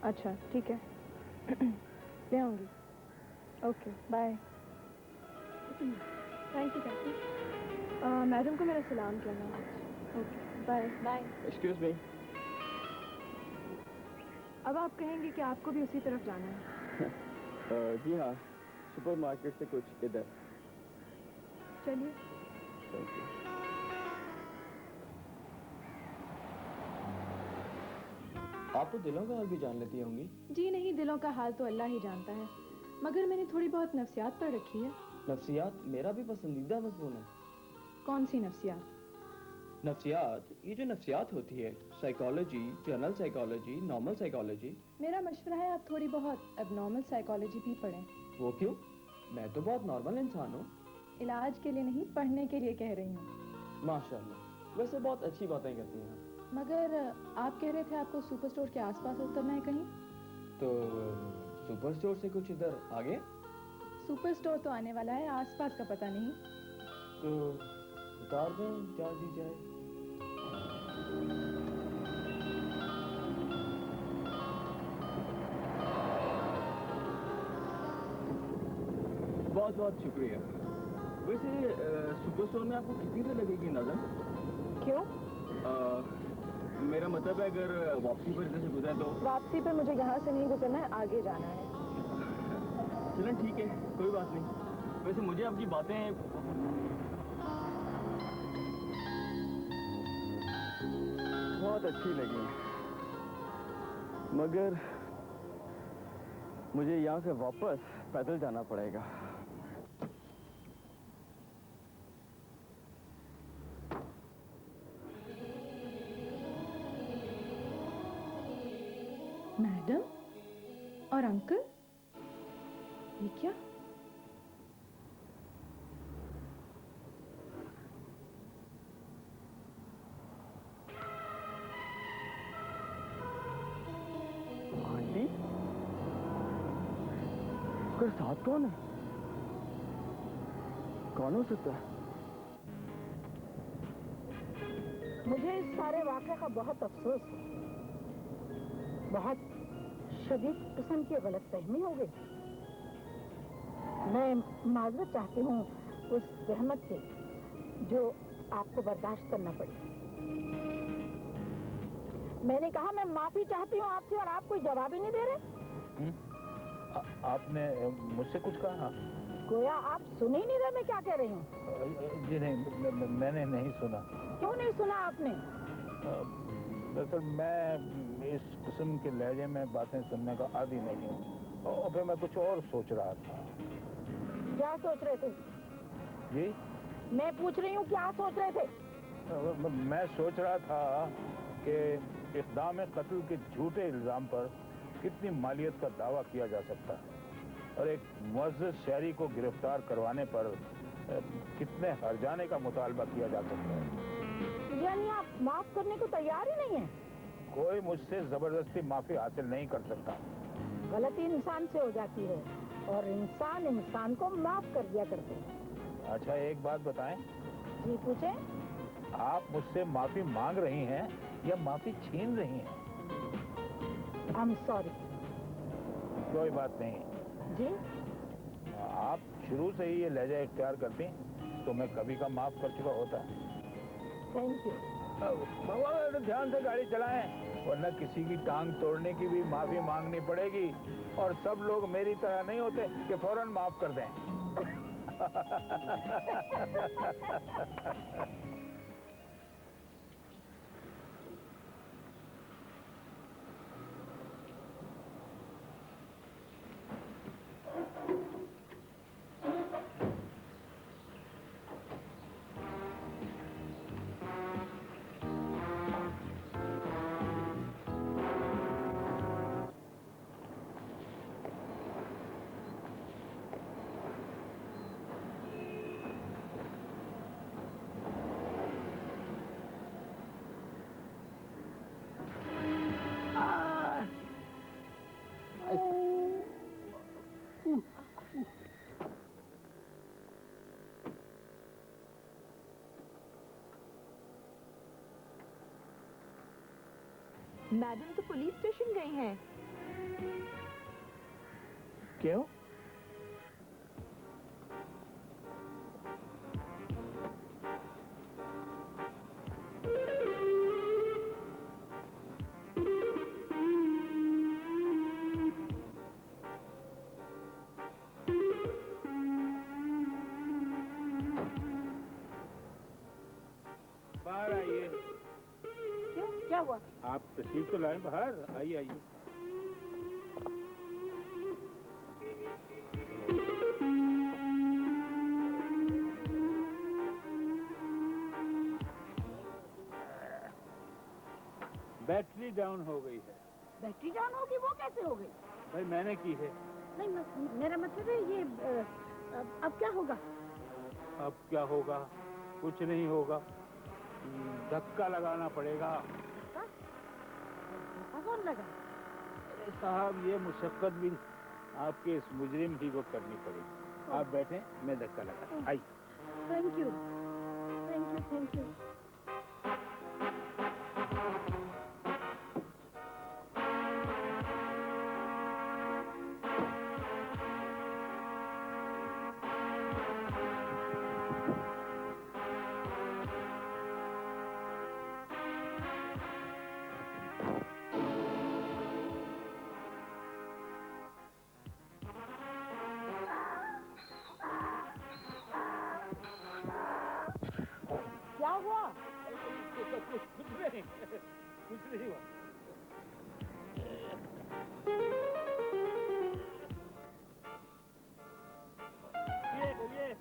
अच्छा ठीक है, ले आऊँगी। Okay bye. थैंक यू कैसी। मैडम को मेरा सलाम कहना। Okay bye. Bye. Excuse me. अब आप कहेंगे कि आपको भी उसी तरफ जाना है? जी हाँ, सुपरमार्केट से कुछ इधर। चलिए। Thank you. आप तो दिलों का हाल भी जान लेती होंगी। जी नहीं, दिलों का हाल तो अल्लाह ही जानता है, मगर मैंने थोड़ी बहुत नफ्सियात पढ़ रखी है। नफ्सियात मेरा भी पसंदीदा मज़मून है। कौन सी नफ्सियात? नफ्सियात, ये जो नफ्सियात होती है, psychology, general psychology, normal psychology, मेरा मशवरा है आप थोड़ी बहुत एबनॉर्मल साइकोलॉजी भी पढ़ें। वो क्यों? मैं तो बहुत नॉर्मल इंसान हूँ। इलाज के लिए नहीं, पढ़ने के लिए कह रही हूँ। माशाल्लाह, वैसे बहुत अच्छी बातें करती हैं आप। मगर आप कह रहे थे आपको सुपर स्टोर के आसपास उतरना है कहीं? तो सुपर स्टोर से कुछ इधर आगे? सुपर स्टोर तो आने वाला है, आसपास का पता नहीं। तो उतार दें, जा दी जाए। बहुत बहुत शुक्रिया। वैसे सुपर स्टोर में आपको कितनी देर लगेगी नजर? क्यों? मेरा मतलब है अगर वापसी पर इधर से गुजरे तो। वापसी पे मुझे यहाँ से नहीं गुजरना है, आगे जाना है। चलें ठीक है, कोई बात नहीं। वैसे मुझे आपकी बातें बहुत अच्छी लगी, मगर मुझे यहाँ से वापस पैदल जाना पड़ेगा। मैडम और अंकल, ये क्या? आंटी, उसके साथ कौन है? कौन हो सकता है? मुझे इस सारे वाक़े का बहुत अफसोस है। बहुत शदीद किस्म की गलतफहमी हो गई। मैं माजरत चाहती हूँ उस जहमत से जो आपको बर्दाश्त करना पड़ी। मैंने कहा मैं माफी चाहती हूँ आपसे और आप कोई जवाब ही नहीं दे रहे। आपने मुझसे कुछ कहा? गोया आप सुन ही नहीं रहे मैं क्या कह रही हूँ। जी नहीं, मैंने नहीं सुना। क्यों नहीं सुना आपने? दरअसल मैं इस किस्म के लहजे में बातें सुनने का आदी नहीं हूँ, और फिर मैं कुछ और सोच रहा था। क्या सोच रहे थे? जी, मैं पूछ रही हूँ क्या सोच रहे थे? मैं सोच रहा था कि इक़दाम कत्ल के झूठे इल्ज़ाम पर कितनी मालियत का दावा किया जा सकता है, और एक मुअज़्ज़ज़ शहरी को गिरफ्तार करवाने पर कितने हर्जाने का मुतालबा किया जा सकता है। यानी आप माफ करने को तैयार ही नहीं है? कोई मुझसे जबरदस्ती माफी हासिल नहीं कर सकता। गलती इंसान से हो जाती है और इंसान इंसान को माफ कर दिया करते हैं। अच्छा, एक बात बताएं, जी पूछे। आप मुझसे माफी मांग रही हैं या माफी छीन रही हैं? I'm sorry। कोई बात नहीं जी। आप शुरू से ही ये लहजा इख्तियार करती तो मैं कभी का माफ कर चुका होता। Thank you. भगवान, ध्यान से गाड़ी चलाएं, वरना किसी की टांग तोड़ने की भी माफी मांगनी पड़ेगी, और सब लोग मेरी तरह नहीं होते कि फौरन माफ कर दें। मैडम तो पुलिस स्टेशन गई हैं। क्यों? बाहर आइए। क्यों, क्या हुआ? आप तशरीफ तो लाएं बाहर, आइए आइए। बैटरी डाउन हो गई है। बैटरी डाउन होगी, वो कैसे हो गई? भाई मैंने की है। नहीं, मेरा मतलब है ये अब क्या होगा? अब क्या होगा? कुछ नहीं होगा, धक्का लगाना पड़ेगा। धक्का कौन लगा? अरे साहब, ये मुशक्कत भी आपके इस मुजरिम ही को करनी पड़ेगी। आप बैठे, मैं धक्का लगा। आई। Thank you, thank you, thank you. क्या हुआ? कुछ नहीं हुआ।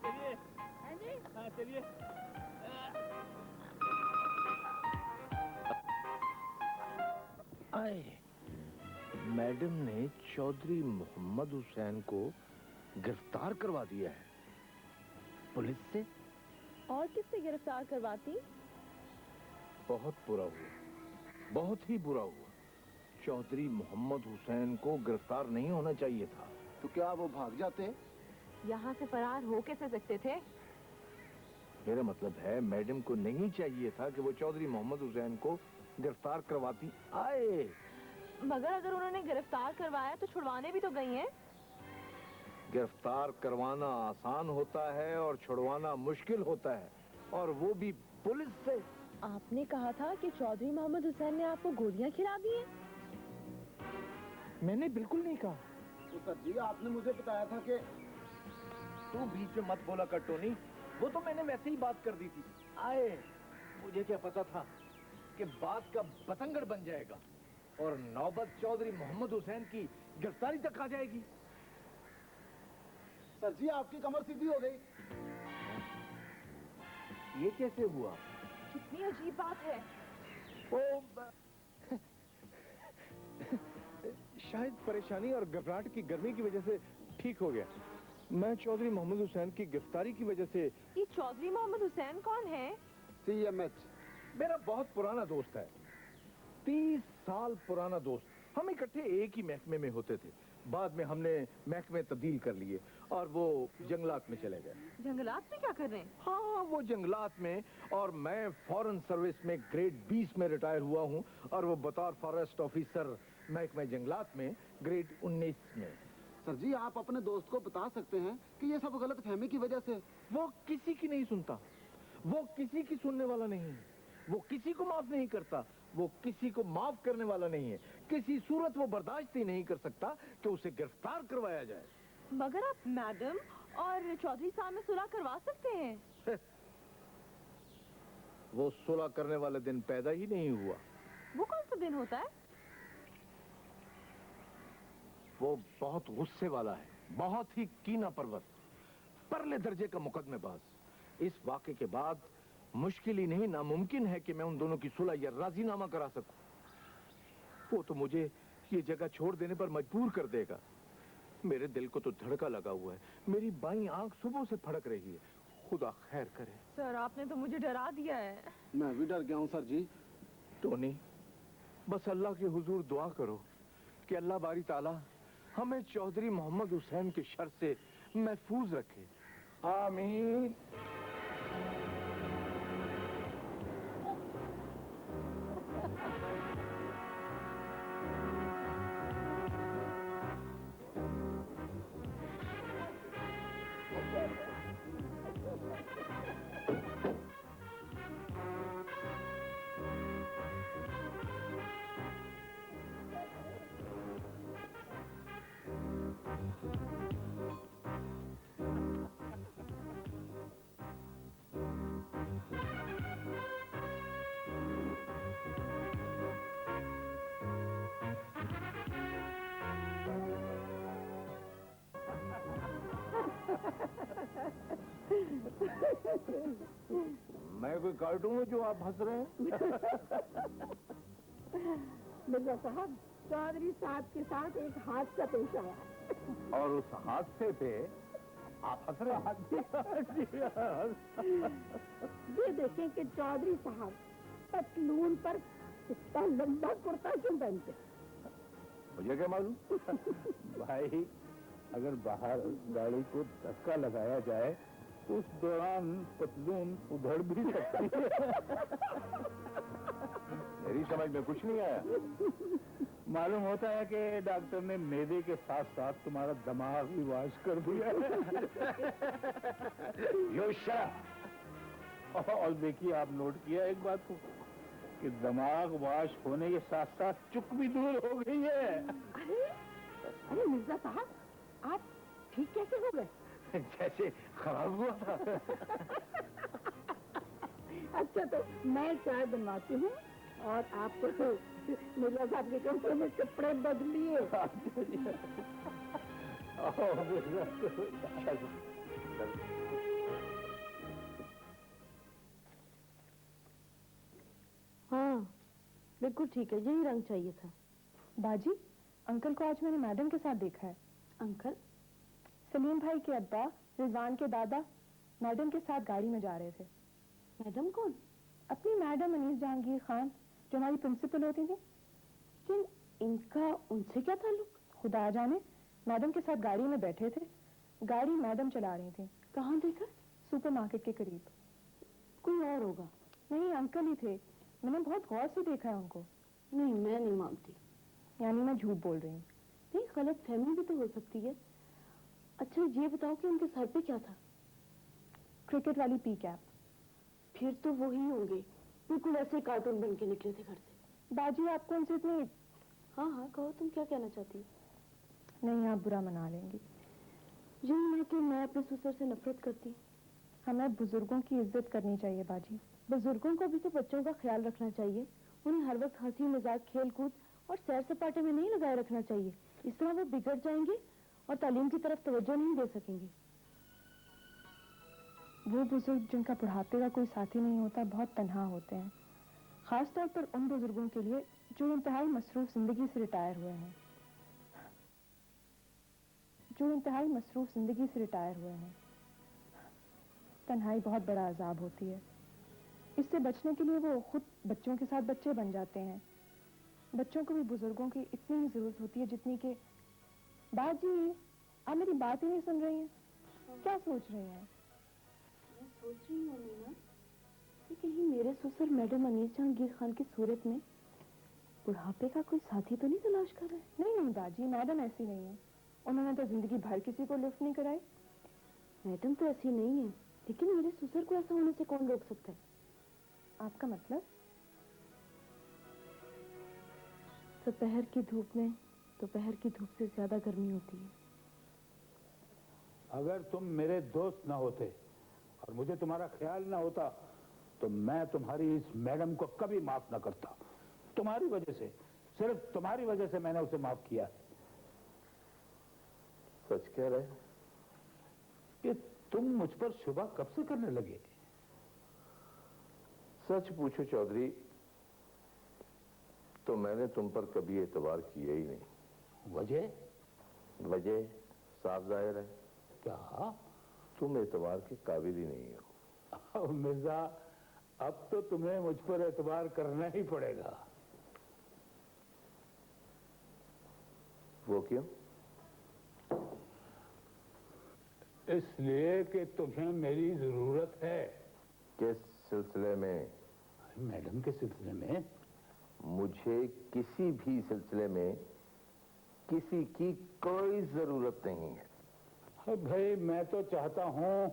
चलिए। हाँ, चलिए। आए, मैडम ने चौधरी मोहम्मद हुसैन को गिरफ्तार करवा दिया है पुलिस से। और किससे गिरफ्तार करवाती? बहुत बुरा हुआ, बहुत ही बुरा हुआ। चौधरी मोहम्मद हुसैन को गिरफ्तार नहीं होना चाहिए था। तो क्या वो भाग जाते? यहाँ से फरार हो कैसे सकते थे? मेरा मतलब है, मैडम को नहीं चाहिए था कि वो चौधरी मोहम्मद हुसैन को गिरफ्तार करवाती। आए, मगर अगर उन्होंने गिरफ्तार करवाया तो छुड़वाने भी तो गई हैं। गिरफ्तार करवाना आसान होता है और छुड़वाना मुश्किल होता है, और वो भी पुलिस से। आपने कहा था कि चौधरी मोहम्मद हुसैन ने आपको गोलियां खिला दी हैं। मैंने बिल्कुल नहीं कहा। तो सर जी, आपने मुझे बताया था कि तू बीच में मत बोला कर टोनी, वो तो मैंने वैसे ही बात कर दी थी। आए, मुझे क्या पता था कि बात का बतंगड़ बन जाएगा और नौबत चौधरी मोहम्मद हुसैन की गिरफ्तारी तक आ जाएगी। सर जी, आपकी कमर सीधी हो गई। ये कैसे हुआ? कितनी अजीब बात है। शायद परेशानी और घबराहट की गर्मी की वजह से ठीक हो गया। मैं चौधरी मोहम्मद हुसैन की गिरफ्तारी की वजह से। ये चौधरी मोहम्मद हुसैन कौन है? CMH मेरा बहुत पुराना दोस्त है, 30 साल पुराना दोस्त। हम इकट्ठे एक ही महकमे में होते थे। बाद में हमने महकमे तब्दील कर लिए और वो जंगलात में चले गए। जंगलात में क्या कर रहे हैं? हाँ, वो जंगलात में, और मैं फॉरेन सर्विस में ग्रेड 20 में रिटायर हुआ हूँ, और वो बतौर फॉरेस्ट ऑफिसर महकमे जंगलात में ग्रेड 19 में। सर जी, आप अपने दोस्त को बता सकते हैं कि ये सब गलत फहमी की वजह से। वो किसी की नहीं सुनता, वो किसी की सुनने वाला नहीं है, वो किसी को माफ नहीं करता, वो किसी को माफ करने वाला नहीं है। किसी सूरत वो बर्दाश्त ही नहीं कर सकता कि उसे गिरफ्तार करवाया जाए। मगर आप मैडम और चौधरी साहब में सुलह करवा सकते हैं। वो सुलह करने वाला दिन पैदा ही नहीं हुआ। वो कौन सा दिन होता है? वो बहुत गुस्से वाला है, बहुत ही कीना परवर, परले दर्जे का मुकदमेबाज। इस वाक़े के बाद मुश्किल ही नहीं, नामुमकिन है कि मैं उन दोनों की सुलह या राजीनामा करा सकूं। वो तो मुझे ये जगह छोड़ देने पर मजबूर कर देगा। मेरे दिल को तो धड़का लगा हुआ है, मेरी बाईं आंख सुबह से फड़क रही है। खुदा खैर करे। सर, आपने तो मुझे डरा दिया है। मैं भी डर गया हूँ सर जी। टोनी, बस अल्लाह के हुजूर दुआ करो कि अल्लाह बारी ताला हमें चौधरी मोहम्मद हुसैन के शर से महफूज रखे। आमीन। मैं कोई कार्टून हूँ जो आप हंस रहे हैं? मिर्जा साहब, चौधरी साहब के साथ एक हादसा पेश आया। और उस हादसे पे आप हंस रहे हैं? ये देखें कि चौधरी साहब पतलून पर इतना लंबा कुर्ता क्यों पहनते? मुझे क्या मालूम? भाई, अगर बाहर गाड़ी को धक्का लगाया जाए तो उस दौरान पतलून उधड़ भी सकती है। मेरी समझ में कुछ नहीं आया। मालूम होता है कि डॉक्टर ने मैदे के साथ साथ तुम्हारा दिमाग भी वॉश कर दिया है। और देखिए, आप नोट किया एक बात को कि दिमाग वॉश होने के साथ साथ चुक भी दूर हो गई है। अरे मिर्जा साहब, आप ठीक कैसे हो गए? जैसे खराब हुआ था। अच्छा, तो मैं चाय बनवाती हूँ और आपको तो मिर्जा साहब के कमरे में कपड़े बदलिए। हाँ, बिल्कुल ठीक है, यही रंग चाहिए था। बाजी, अंकल को आज मैंने मैडम के साथ देखा है। अंकल? सलीम भाई के अब्बा, रिजवान के दादा मैडम के साथ गाड़ी में जा रहे थे। मैडम कौन? अपनी मैडम अनीस जहांगीर खान, जो हमारी प्रिंसिपल होती थी। लेकिन इनका उनसे क्या ताल्लुक? खुदा जाने, मैडम के साथ गाड़ी में बैठे थे, गाड़ी मैडम चला रही थी। कहाँ देखा? सुपरमार्केट के करीब। कोई और होगा? नहीं, अंकल ही थे, मैंने बहुत गौर से देखा है उनको। नहीं, मैं नहीं मानती। यानी मैं झूठ बोल रही हूँ? नहीं, गलत फहमी भी तो हो सकती है। अच्छा, ये बताओ कि उनके सर पे क्या था? क्रिकेट वाली पी कैप। फिर तो वही होंगे, बिल्कुल ऐसे कार्टून बन के निकले थे घर से। बाजी, आपको उनसे इतनी... हाँ हाँ, कहो, तुम क्या कहना चाहती हो? नहीं, आप बुरा मना लेंगी। यूँ ना कि मैं अपने ससुर से नफरत करती। हमें बुजुर्गों की इज्जत करनी चाहिए बाजी। बुजुर्गों को भी तो बच्चों का ख्याल रखना चाहिए। उन्हें हर वक्त हंसी मजाक, खेल कूद और सैर सपाटे में नहीं लगाए रखना चाहिए। इस तरह वो बिगड़ जाएंगे और तालीम की तरफ तवज्जो नहीं दे सकेंगे। वो बुजुर्ग जिनका बुढ़ापे का कोई साथी नहीं होता बहुत तन्हा होते हैं, खासतौर पर उन बुजुर्गों के लिए जो इंतहाई मसरूफ जिंदगी से रिटायर हुए हैं। तन्हाई बहुत बड़ा अजाब होती है। इससे बचने के लिए वो खुद बच्चों के साथ बच्चे बन जाते हैं। बच्चों को भी बुजुर्गों की इतनी ही जरूरत होती है जितनी कि... बाजी, आप मेरी बात ही नहीं सुन रही हैं। क्या सोच रही हैं? मैं सोच रही हूँ मीना कि कहीं मेरे ससुर मैडम अनीस जहांगीर खान की सूरत में बुढ़ापे का कोई साथी तो नहीं तलाश कर रहे? नहीं नहीं बाजी, मैडम ऐसी नहीं है। उन्होंने तो जिंदगी भर किसी को लिफ्ट नहीं कराई। मैडम तो ऐसी नहीं है, लेकिन मेरे ससुर को ऐसा होने से कौन रोक सकता है? आपका मतलब? दोपहर की धूप में दोपहर की धूप से ज्यादा गर्मी होती है। अगर तुम मेरे दोस्त न होते और मुझे तुम्हारा ख्याल न होता तो मैं तुम्हारी इस मैडम को कभी माफ न करता। तुम्हारी वजह से, सिर्फ तुम्हारी वजह से मैंने उसे माफ किया। सच कह रहे कि तुम मुझ पर शुबह कब से करने लगे? सच पूछो चौधरी तो मैंने तुम पर कभी एतबार किया ही नहीं। वजह साफ जाहिर है। क्या? तुम एतबार के काबिल ही नहीं हो। मिर्जा, अब तो तुम्हें मुझ पर एतबार करना ही पड़ेगा। वो क्यों? इसलिए कि तुम्हें मेरी जरूरत है। किस सिलसिले में? मैडम के सिलसिले में। मुझे किसी भी सिलसिले में किसी की कोई जरूरत नहीं है। भाई, मैं तो चाहता हूं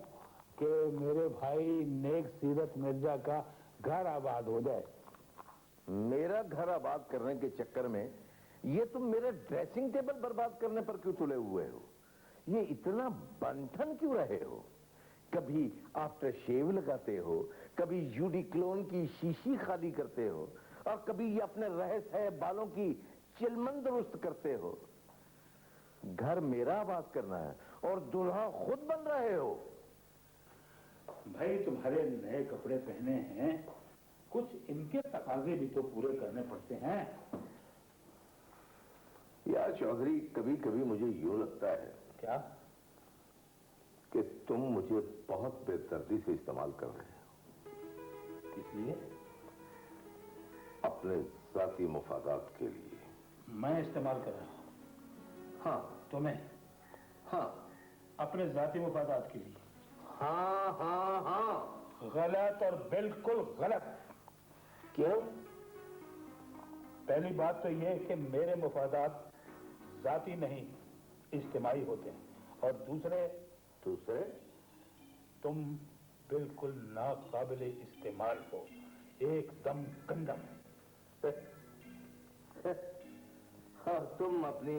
कि मेरे भाई नेक सीरत मिर्जा का घर आबाद हो जाए। मेरा घर आबाद करने के चक्कर में ये तुम मेरा ड्रेसिंग टेबल बर्बाद करने पर क्यों तुले हुए हो? ये इतना बंठन क्यों रहे हो? कभी आफ्टर शेव लगाते हो, कभी यूडिक्लोन की शीशी खाली करते हो और कभी ये अपने रहस्य बालों की चिलमन दुरुस्त करते हो। घर मेरा आबाद करना है और दूल्हा खुद बन रहे हो। भाई, तुम्हारे नए कपड़े पहने हैं कुछ इनके तकाजे भी तो पूरे करने पड़ते हैं। यार चौधरी, कभी कभी मुझे यूं लगता है क्या कि तुम मुझे बहुत बेदर्दी से इस्तेमाल कर रहे हो। इसलिए अपने जाती मुफादात के लिए। मैं इस्तेमाल कर रहा हूं? हाँ। तुम्हें? हाँ। अपने जाती मुफादात के लिए? हाँ हाँ हाँ। गलत और बिल्कुल गलत। क्यों? पहली बात तो यह कि मेरे मुफादात जाती नहीं इज्तिमाई होते हैं, और दूसरे तुम बिल्कुल नाकाबिल इस्तेमाल हो, एकदम गंदम। हाँ, तुम अपनी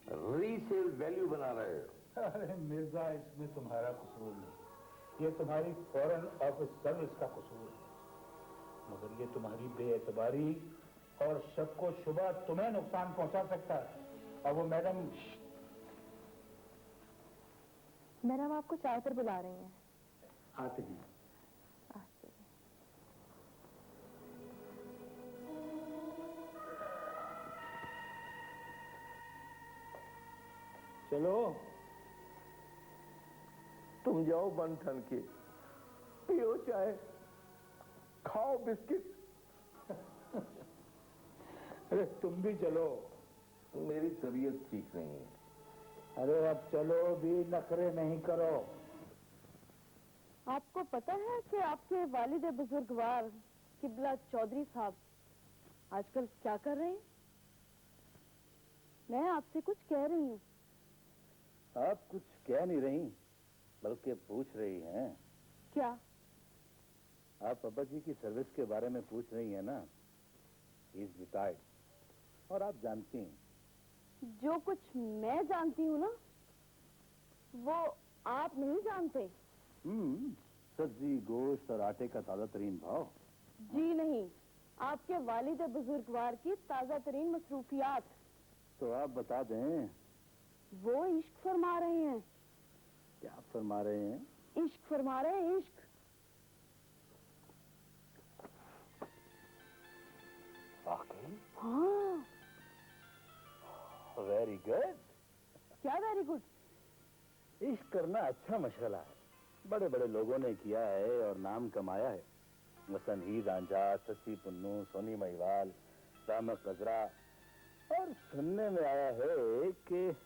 रीसेल वैल्यू बना रहे हो। अरे मिर्जा, इसमें तुम्हारा कसूर नहीं, ये तुम्हारी फॉरेन ऑफिस सर्विस का कसूर है। मगर ये तुम्हारी बेएतबारी और शक को शुबा तुम्हें नुकसान पहुंचा सकता है। और वो मैडम आपको चाय पर बुला रही हैं। आते हैं। चलो, तुम जाओ बन ठन के, पियो चाय, खाओ बिस्किट। अरे तुम भी चलो। मेरी तबीयत ठीक नहीं है। अरे अब चलो भी, नखरे नहीं करो। आपको पता है कि आपके वालिद बुजुर्गवार किबला चौधरी साहब आजकल क्या कर रहे हैं? मैं आपसे कुछ कह रही हूँ। आप कुछ कह नहीं रही, बल्कि पूछ रही हैं। क्या? आप पापा जी की सर्विस के बारे में पूछ रही हैं ना? ही इज रिटायर्ड, और आप जानती हैं। जो कुछ मैं जानती हूँ ना, वो आप नहीं जानते। सब्जी, गोश्त और आटे का ताजा तरीन भाव। जी नहीं, आपके वालिद बुजुर्गवार की ताजा तरीन मसरूफियात। तो आप बता दें। वो इश्क फरमा रहे हैं। क्या फरमा रहे हैं? इश्क फरमा रहे हैं, इश्क। वाकई? हाँ। Very good. क्या वेरी गुड? इश्क करना अच्छा मशगला है, बड़े बड़े लोगों ने किया है और नाम कमाया है। मसलन ही रांझा, ससी पुन्नू, सोनी महिवाल, रामक गजरा। और सुनने में आया है कि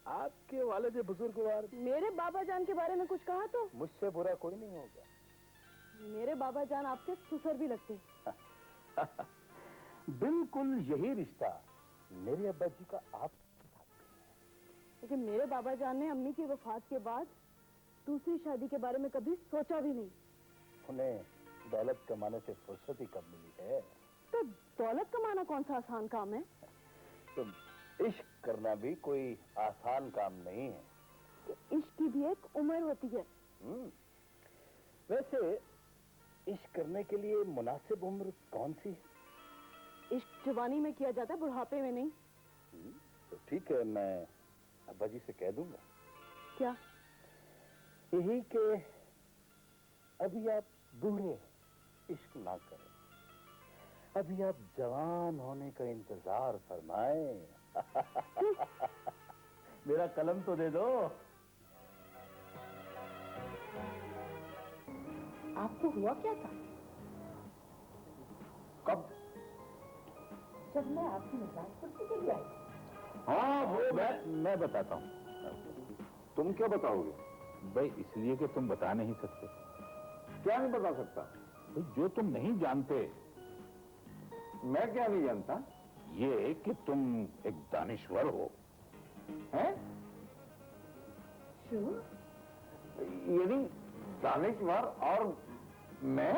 आपके वालिद बुजुर्गवार। मेरे बाबा जान के बारे में कुछ कहा तो? मुझसे बुरा कोई नहीं होगा। मेरे बाबा जान आपके ससुर भी लगते। बिल्कुल यही रिश्ता मेरे अब्बा जी का आप। लेकिन मेरे बाबा जान ने अम्मी की वफात के बाद दूसरी शादी के बारे में कभी सोचा भी नहीं। उन्हें दौलत कमाने से फुर्सत ही कब मिली है। तो दौलत कमाना कौन सा आसान काम है? तो इश्क करना भी कोई आसान काम नहीं है। कि इश्क की भी एक उम्र होती है। वैसे इश्क करने के लिए मुनासिब उम्र कौन सी है? इश्क जवानी में किया जाता है, बुढ़ापे में नहीं। तो ठीक है, मैं अब्बा जी से कह दूंगा। क्या? यही कि अभी आप बूढ़े इश्क ना करें, अभी आप जवान होने का इंतजार फरमाएं। मेरा कलम तो दे दो। आपको हुआ क्या था? कब? जब मैं आपकी मजाक कुर्सी के लिए आई। हाँ, वो मैं बताता हूँ। तुम क्या बताओगे? भाई इसलिए कि तुम बता नहीं सकते। क्या नहीं बता सकता? भाई जो तुम नहीं जानते। मैं क्या नहीं जानता? ये कि तुम एक दानिश्वर हो। हैं? यानी दानिश्वर और मैं?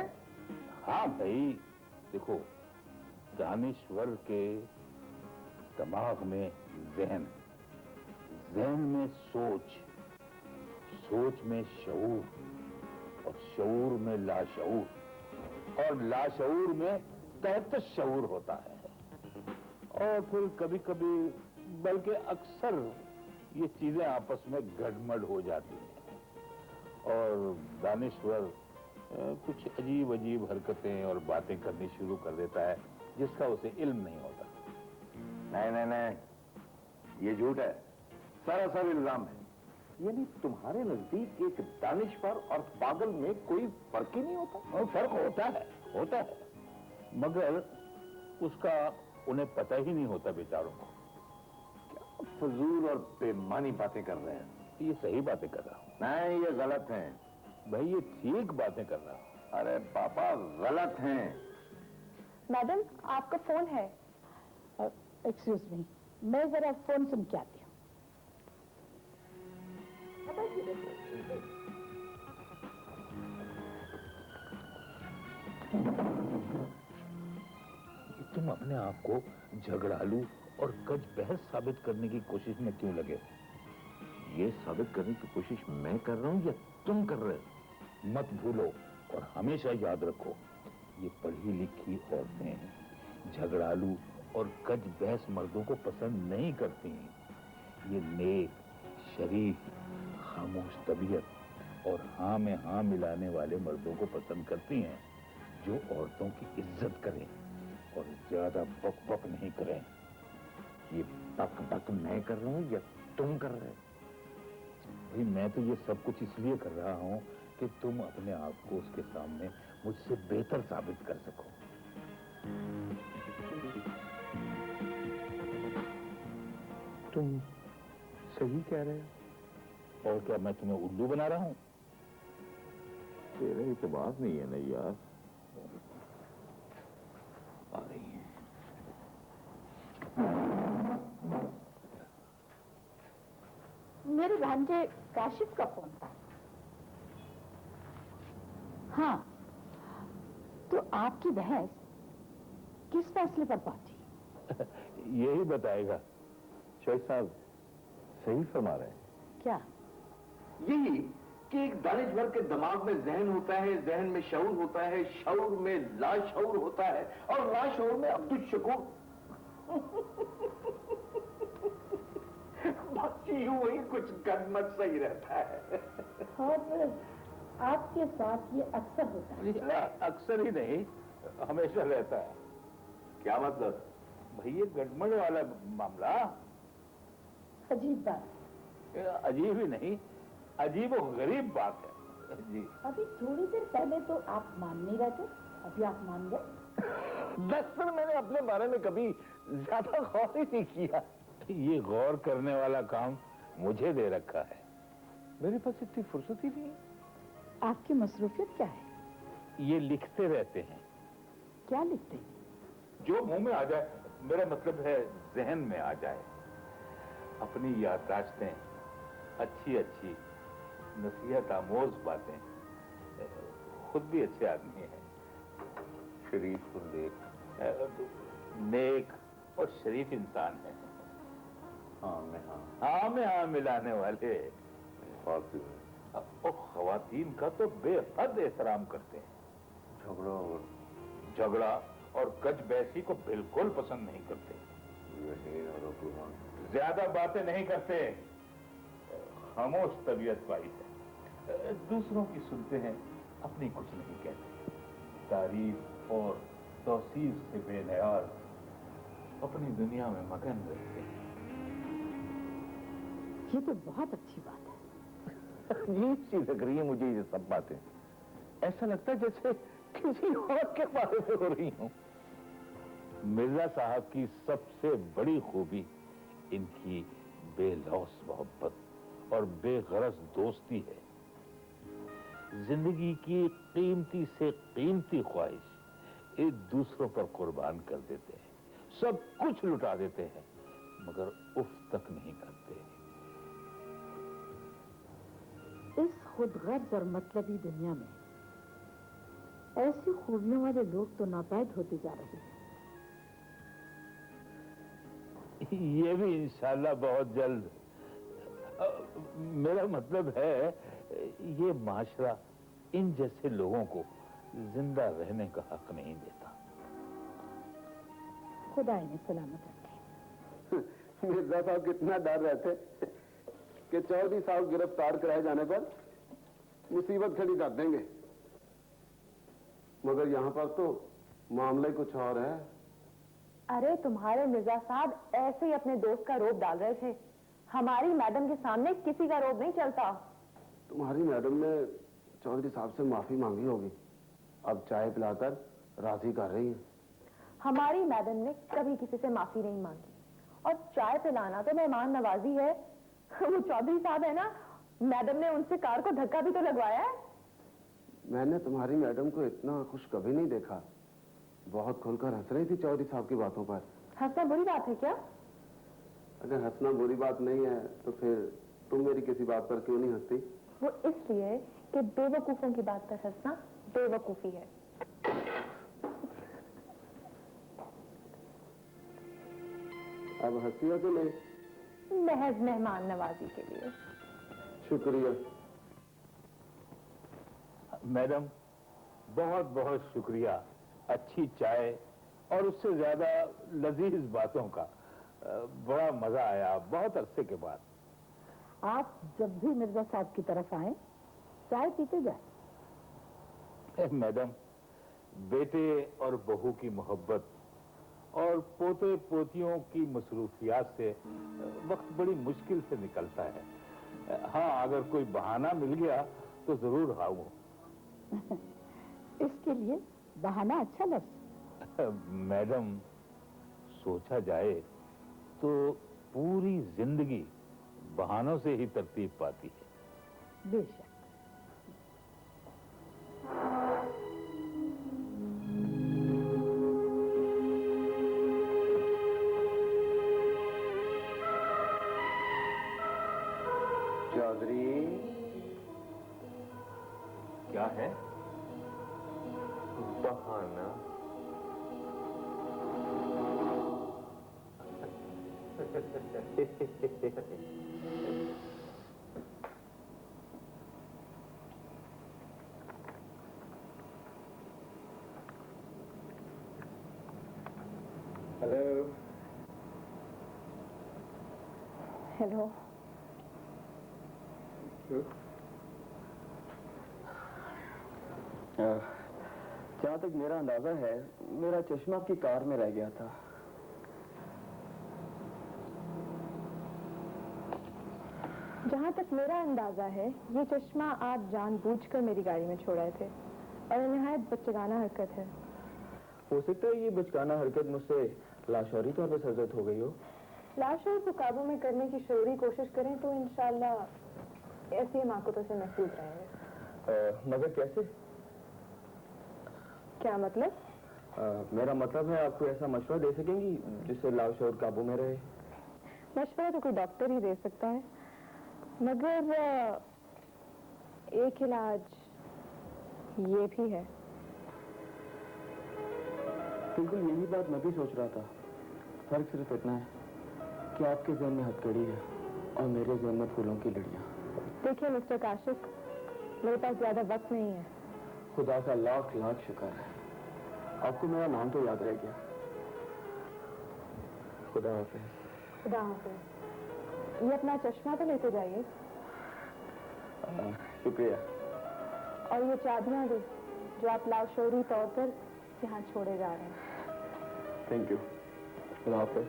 हाँ भाई, देखो, दानिश्वर के दिमाग में ज़हन, ज़हन में सोच, सोच में शऊर, और शऊर में लाशऊर, और लाशऊर में तहत शऊर होता है। और फिर कभी कभी, बल्कि अक्सर, ये चीजें आपस में गड़मड़ हो जाती हैं। और दानिश्वर कुछ अजीब अजीब हरकतें और बातें करनी शुरू कर देता है जिसका उसे इल्म नहीं होता। नहीं नहीं नहीं, ये झूठ है, सरासर इल्जाम है। यानी तुम्हारे नजदीक एक दानिश्वर और पागल में कोई फर्क ही नहीं होता? और फर्क होता है, मगर उसका उन्हें पता ही नहीं होता बेचारों को। क्या फजूल और बेमानी बातें कर रहे हैं? ये सही बातें कर रहा हूँ। नहीं, ये गलत हैं। भाई ये ठीक बातें कर रहा हूँ। अरे पापा गलत हैं। मैडम आपका फोन है। एक्सक्यूज मी, मैं जरा फोन सुन के आती हूँ। तुम अपने आप को झगड़ालू और कच बहस साबित करने की कोशिश में क्यों लगे? ये साबित करने की कोशिश मैं कर रहा हूं या तुम कर रहे हो? मत भूलो और हमेशा याद रखो, ये पढ़ी लिखी औरतें झगड़ालू और कच बहस मर्दों को पसंद नहीं करती हैं। ये नेक, शरीफ, खामोश तबीयत और हाँ में हाँ मिलाने वाले मर्दों को पसंद करती हैं, जो औरतों की इज्जत करें और ज्यादा बक बक नहीं करें। ये बक बक मैं कर रहा हूं या तुम कर रहे हो? भाई मैं तो ये सब कुछ इसलिए कर रहा हूं कि तुम अपने आप को उसके सामने मुझसे बेहतर साबित कर सको। तुम सही कह रहे हो। और क्या मैं तुम्हें उल्लू बना रहा हूं? तेरा ही तो बात नहीं है ना यार। आ रही है। मेरे भांजे काशिफ का फोन था। हाँ, तो आपकी बहस किस फैसले पर पहुंची? यही बताएगा। शोएब साहब सही फरमा रहे हैं। क्या? यही कि एक दानिश्वर के दिमाग में जहन होता है, जहन में शऊर होता है, शऊर में लाशऊर होता है और लाशऊर में अब्दुल शकूर। बाकी वही कुछ गनमत सही रहता है। और आपके साथ ये अक्सर होता है? अक्सर ही नहीं, हमेशा रहता है। क्या मतलब? भाई ये गड़बड़ वाला मामला अजीब बात। अजीब ही नहीं, अजीब और गरीब बात है जी। अभी थोड़ी देर पहले तो आप मान नहीं रहे थे, अभी आप मान गए। दरअसल मैंने अपने बारे में कभी ज्यादा गौर ही नहीं किया। ये गौर करने वाला काम मुझे दे रखा है, मेरे पास इतनी फुर्सत ही नहीं। आपकी मसरूफियत क्या है? ये लिखते रहते हैं। क्या लिखते हैं? जो मुंह में आ जाए, मेरा मतलब है जहन में आ जाए। अपनी याददाश्तें, अच्छी अच्छी नसीहत आमोज बातें। खुद भी अच्छे आदमी हैं, शरीफ नेक और शरीफ इंसान है। हाँ में हाँ मिलाने वाले। और खवातीन का तो बेहद एहतराम करते हैं। झगड़ा और कच बैसी को बिल्कुल पसंद नहीं करते। ज्यादा बातें नहीं करते, खामोश तबीयत वाली है। दूसरों की सुनते हैं, अपनी कुछ नहीं कहते। तारीफ और तौसीफ से बेनियाज अपनी दुनिया में मगन रहते हैं। ये तो बहुत अच्छी बात है। अजीब सी लग रही है मुझे ये सब बातें। ऐसा लगता है जैसे किसी और के बारे में हो रही हूं। मिर्जा साहब की सबसे बड़ी खूबी इनकी बेलौस मोहब्बत और बेगरज दोस्ती है। जिंदगी की कीमती से कीमती ख्वाहिश एक दूसरों पर कुर्बान कर देते हैं, सब कुछ लुटा देते हैं, मगर उफ तक नहीं करते। इस खुदगर्ज और मतलबी दुनिया में ऐसी खूबियों वाले लोग तो नापैद होते जा रहे हैं। ये भी इंशाल्लाह बहुत जल्द। मेरा मतलब है ये माशरा इन जैसे लोगों को जिंदा रहने का हक नहीं देता। खुदा इन्हें सलामत रखे। मिर्जा साहब कितना डर रहते कि चौधरी साहब गिरफ्तार कराए जाने पर मुसीबत खड़ी कर देंगे। मगर यहाँ पर तो मामला ही कुछ और है। अरे तुम्हारे मिर्जा साहब ऐसे ही अपने दोस्त का रोब डाल रहे थे। हमारी मैडम के सामने किसी का रोब नहीं चलता। तुम्हारी मैडम ने चौधरी साहब से माफी मांगी होगी, अब चाय पिलाकर राजी कर रही है। हमारी मैडम ने कभी किसी से माफी नहीं मांगी, और चाय पिलाना तो मेहमान नवाजी है। वो चौधरी साहब है ना, मैडम ने उनसे कार को धक्का भी तो लगवाया है। मैंने तुम्हारी मैडम को इतना खुश कभी नहीं देखा। बहुत खुलकर हंस रही थी चौधरी साहब की बातों पर। हंसना बुरी बात है क्या? अगर हंसना बुरी बात नहीं है तो फिर तुम मेरी किसी बात पर क्यों नहीं हंसती? वो इसलिए कि बेवकूफों की बात पर हंसना बेवकूफी है। अब हंसी हो तो नहीं? महज मेहमान नवाजी के लिए। शुक्रिया मैडम, बहुत बहुत शुक्रिया अच्छी चाय और उससे ज्यादा लजीज बातों का। बड़ा मजा आया बहुत अरसे के बाद। आप जब भी मिर्जा साहब की तरफ आए चाय पीते जाए। मैडम, बेटे और बहू की मोहब्बत और पोते पोतियों की मसरूफियात से वक्त बड़ी मुश्किल से निकलता है। हाँ, अगर कोई बहाना मिल गया तो जरूर आऊं। इसके लिए बहाना अच्छा लफ्ज। मैडम, सोचा जाए तो पूरी जिंदगी बहानों से ही तरतीब पाती है। बेशक। चौधरी, क्या है? बहाना। हेलो। हेलो। जहाँ तक मेरा अंदाजा है, मेरा चश्मा आपकी कार में रह गया था। जहाँ तक मेरा अंदाजा है, ये चश्मा आप जानबूझकर मेरी गाड़ी में छोड़ आए थे, और ये निहायत बच्चगाना हरकत है। हो सकता है ये बचकाना हरकत मुझसे लाशौरी तौर पर सरजद हो गई हो। लाशौर को काबू में करने की शौरी कोशिश करें तो इंशाल्लाह ऐसी हिमाकतों से महफूज रहेंगे। मगर कैसे? क्या मतलब? मेरा मतलब है, आपको ऐसा मशवरा दे सकेंगी जिससे लाशौर काबू में रहे? मशवरा तो कोई डॉक्टर ही दे सकता है, मगर एक इलाज ये भी है। बिल्कुल यही बात मैं भी सोच रहा था। फर्क सिर्फ इतना है कि आपके ज़हन में हथकड़ी है और मेरे ज़हन में फूलों की लड़ियां। देखिए मिस्टर काशिफ, मेरे पास ज्यादा वक्त नहीं है। खुदा का लाख लाख शुक्र है, आपको मेरा नाम तो याद रह गया। खुदा हाफिज़। खुदा हाफिज़। ये अपना चश्मा तो लेते जाइए। शुक्रिया। और ये चादरें भी जो आप लाशौरी तौर पर यहाँ छोड़े जा रहे हैं। Thank you. खुदा हाफिज़।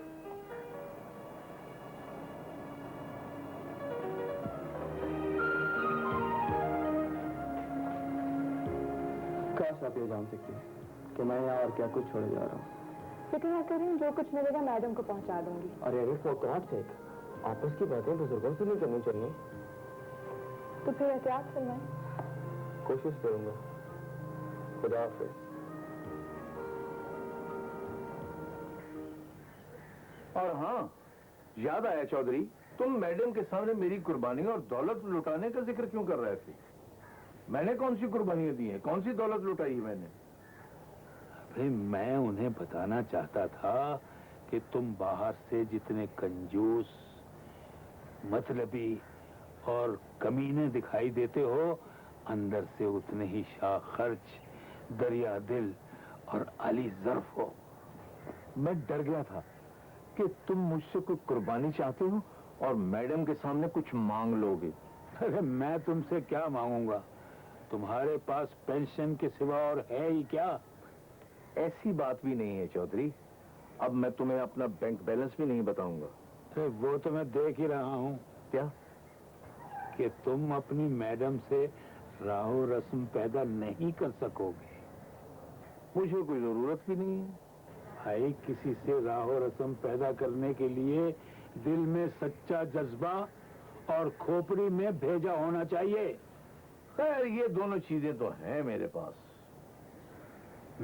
काश आप ये जान सकते हैं कि मैं यहाँ और क्या कुछ छोड़े जा रहा हूँ। फिक्र ना करें, जो कुछ मिलेगा मैडम को पहुँचा दूंगी। अरे फॉर गॉड सेक, आपस की बातें बुजुर्गों से नहीं करनी चाहिए। तो फिर एहतियात करना। कोशिश करूंगा। खुदा हाफिज़। और हाँ, याद आया चौधरी, तुम मैडम के सामने मेरी कुर्बानी और दौलत लुटाने का जिक्र क्यों कर रहे थे? मैंने कौन सी कुर्बानियां दी हैं, कौन सी दौलत लुटाई है मैंने? अरे मैं उन्हें बताना चाहता था कि तुम बाहर से जितने कंजूस, मतलबी और कमीने दिखाई देते हो, अंदर से उतने ही शाह खर्च, दरिया दिल और अली ज़र्फ हो। मैं डर गया था कि तुम मुझसे कोई कुर्बानी चाहते हो और मैडम के सामने कुछ मांग लोगे। अरे मैं तुमसे क्या मांगूंगा? तुम्हारे पास पेंशन के सिवा और है ही क्या? ऐसी बात भी नहीं है चौधरी। अब मैं तुम्हें अपना बैंक बैलेंस भी नहीं बताऊंगा। अरे वो तो मैं देख ही रहा हूँ। क्या? कि तुम अपनी मैडम से राहो रस्म पैदा नहीं कर सकोगे। मुझे कोई जरूरत भी नहीं है। भाई, किसी से राहो रस्म पैदा करने के लिए दिल में सच्चा जज्बा और खोपड़ी में भेजा होना चाहिए। खैर, ये दोनों चीजें तो हैं मेरे पास।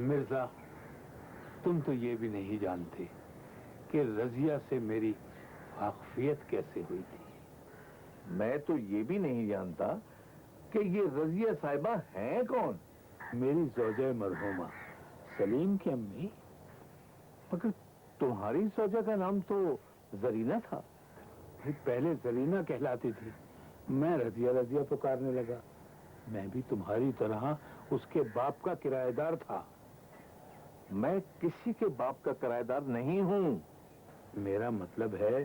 मिर्जा, तुम तो ये भी नहीं जानते कि रजिया से मेरी वाकफियत कैसे हुई थी। मैं तो ये भी नहीं जानता कि ये रजिया साहिबा हैं कौन। मेरी ज़ौजा मरहूमा सलीम की अम्मी। मगर तुम्हारी ज़ौजा का नाम तो जरीना था। पहले जरीना कहलाती थी, मैं रजिया रजिया पुकारने लगा। मैं भी तुम्हारी तरह उसके बाप का किराएदार था। मैं किसी के बाप का किराएदार नहीं हूँ। मेरा मतलब है,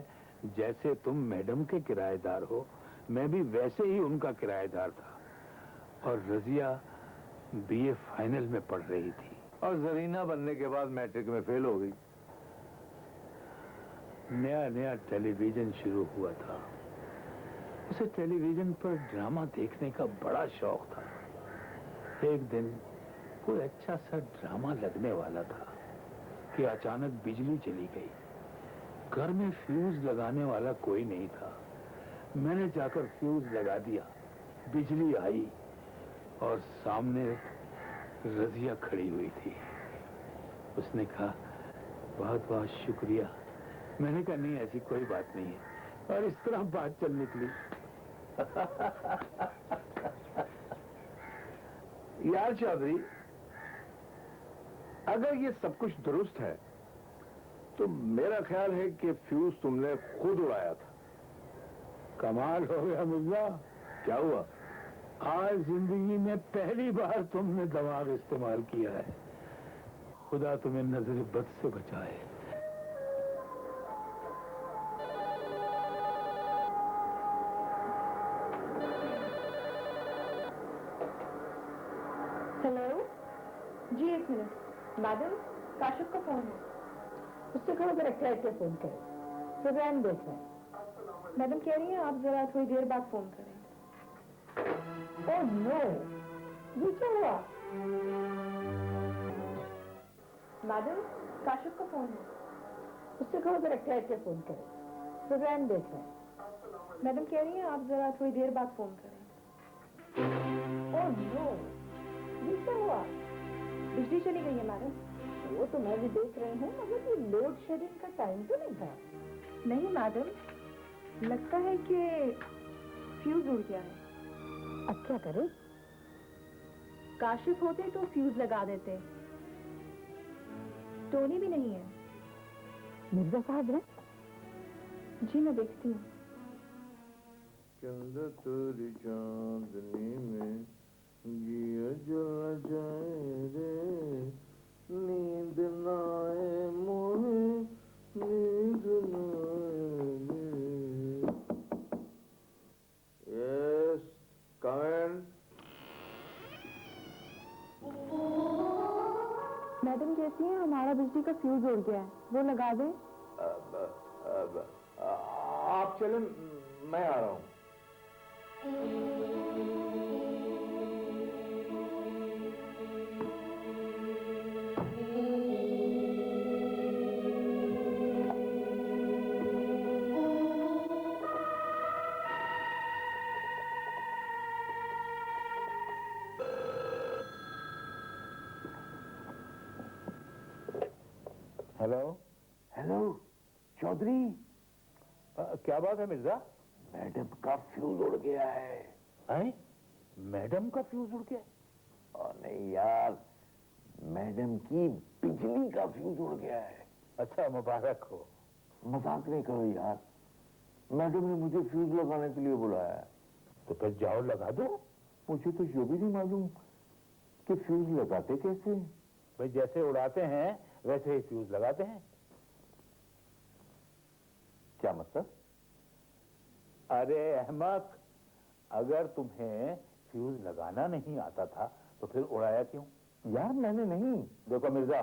जैसे तुम मैडम के किराएदार हो, मैं भी वैसे ही उनका किराएदार था। और रजिया बीए फाइनल में पढ़ रही थी और जरीना बनने के बाद मैट्रिक में फेल हो गई। नया नया टेलीविजन शुरू हुआ था। उसे टेलीविजन पर ड्रामा देखने का बड़ा शौक था। एक दिन कोई अच्छा सा ड्रामा लगने वाला था कि अचानक बिजली चली गई। घर में फ्यूज लगाने वाला कोई नहीं था। मैंने जाकर फ्यूज लगा दिया। बिजली आई और सामने रजिया खड़ी हुई थी। उसने कहा, बहुत बहुत शुक्रिया। मैंने कहा, नहीं, ऐसी कोई बात नहीं है। और इस तरह बात चल निकली। यार चौधरी, अगर ये सब कुछ दुरुस्त है तो मेरा ख्याल है कि फ्यूज तुमने खुद उड़ाया था। कमाल हो गया मिर्जा। क्या हुआ? आज जिंदगी में पहली बार तुमने दिमाग इस्तेमाल किया है। खुदा तुम्हें नजर बद से बचाए। हेलो जी, एक मिनट। मैडम, काशिफ का फोन है। उससे कहो जरा कैसे फोन करे। प्रोग्राम देख रहे हैं। मैडम कह रही हैं आप जरा थोड़ी देर बाद फोन करें। ओह नो, ये क्या हुआ? मैडम, काशिफ का फोन है। उससे कहो जरा कैसे फोन करे। प्रोग्राम देख रहे हैं। मैडम कह रही हैं आप जरा थोड़ी देर बाद फोन करें। ओह नो, ये क्या हुआ? बिजली चली गई है मैडम। वो तो मैं भी देख रही हूँ, मगर ये लोड शेडिंग का टाइम तो नहीं था। नहीं मैडम, लगता है कि फ्यूज उड़ गया है। अब क्या करें? काशिफ होते तो फ्यूज लगा देते। टोनी भी नहीं है। मिर्जा साहब है? जी, मैं देखती हूँ। चंद तेरी चांदनी में जिया जल जाए रे, नींद ना आए मोहे, नींद ना आए रे। यस, कम इन। मैडम कहती हैं हमारा बिजली का फ्यूज उड़ गया है, वो लगा दें। आप चलें, मैं आ रहा हूँ। हेलो। हेलो चौधरी, क्या बात है मिर्जा? मैडम का फ्यूज उड़ गया है। हैं? मैडम का फ्यूज उड़ गया? और नहीं यार, मैडम की बिजली का फ्यूज उड़ गया है। अच्छा, मुबारक हो। मजाक नहीं करो यार, मैडम ने मुझे फ्यूज लगाने के लिए बुलाया है। तो फिर जाओ लगा दो। मुझे तो ये भी नहीं मालूम कि फ्यूज लगाते कैसे। भाई, जैसे उड़ाते हैं वैसे ही फ्यूज लगाते हैं। क्या मतलब? अरे अहमक, अगर तुम्हें फ्यूज लगाना नहीं आता था तो फिर उड़ाया क्यों? यार मैंने नहीं। देखो मिर्जा,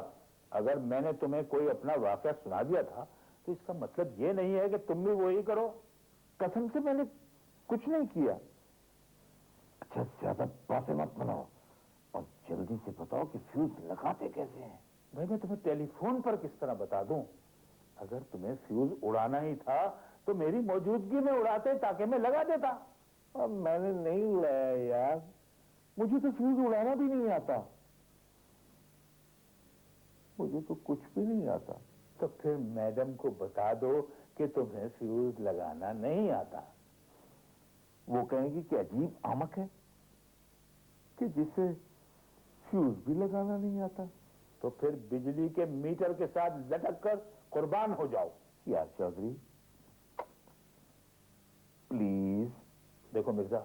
अगर मैंने तुम्हें कोई अपना वाकया सुना दिया था तो इसका मतलब ये नहीं है कि तुम भी वही करो। कसम से मैंने कुछ नहीं किया। अच्छा, ज्यादा बातें मत बनाओ और जल्दी से बताओ कि फ्यूज लगाते कैसे हैं। भाई मैं तुम्हें टेलीफोन पर किस तरह बता दूं? अगर तुम्हें फ्यूज उड़ाना ही था तो मेरी मौजूदगी में उड़ाते ताकि मैं लगा देता। अब मैंने नहीं उड़ाया यार, मुझे तो फ्यूज उड़ाना भी नहीं आता। मुझे तो कुछ भी नहीं आता। तो फिर मैडम को बता दो कि तुम्हें फ्यूज लगाना नहीं आता। वो कहेंगी कि अजीब आमक है कि जिसे फ्यूज भी लगाना नहीं आता। तो फिर बिजली के मीटर के साथ लटक कर कुर्बान हो जाओ। यार चौधरी प्लीज। देखो मिर्जा,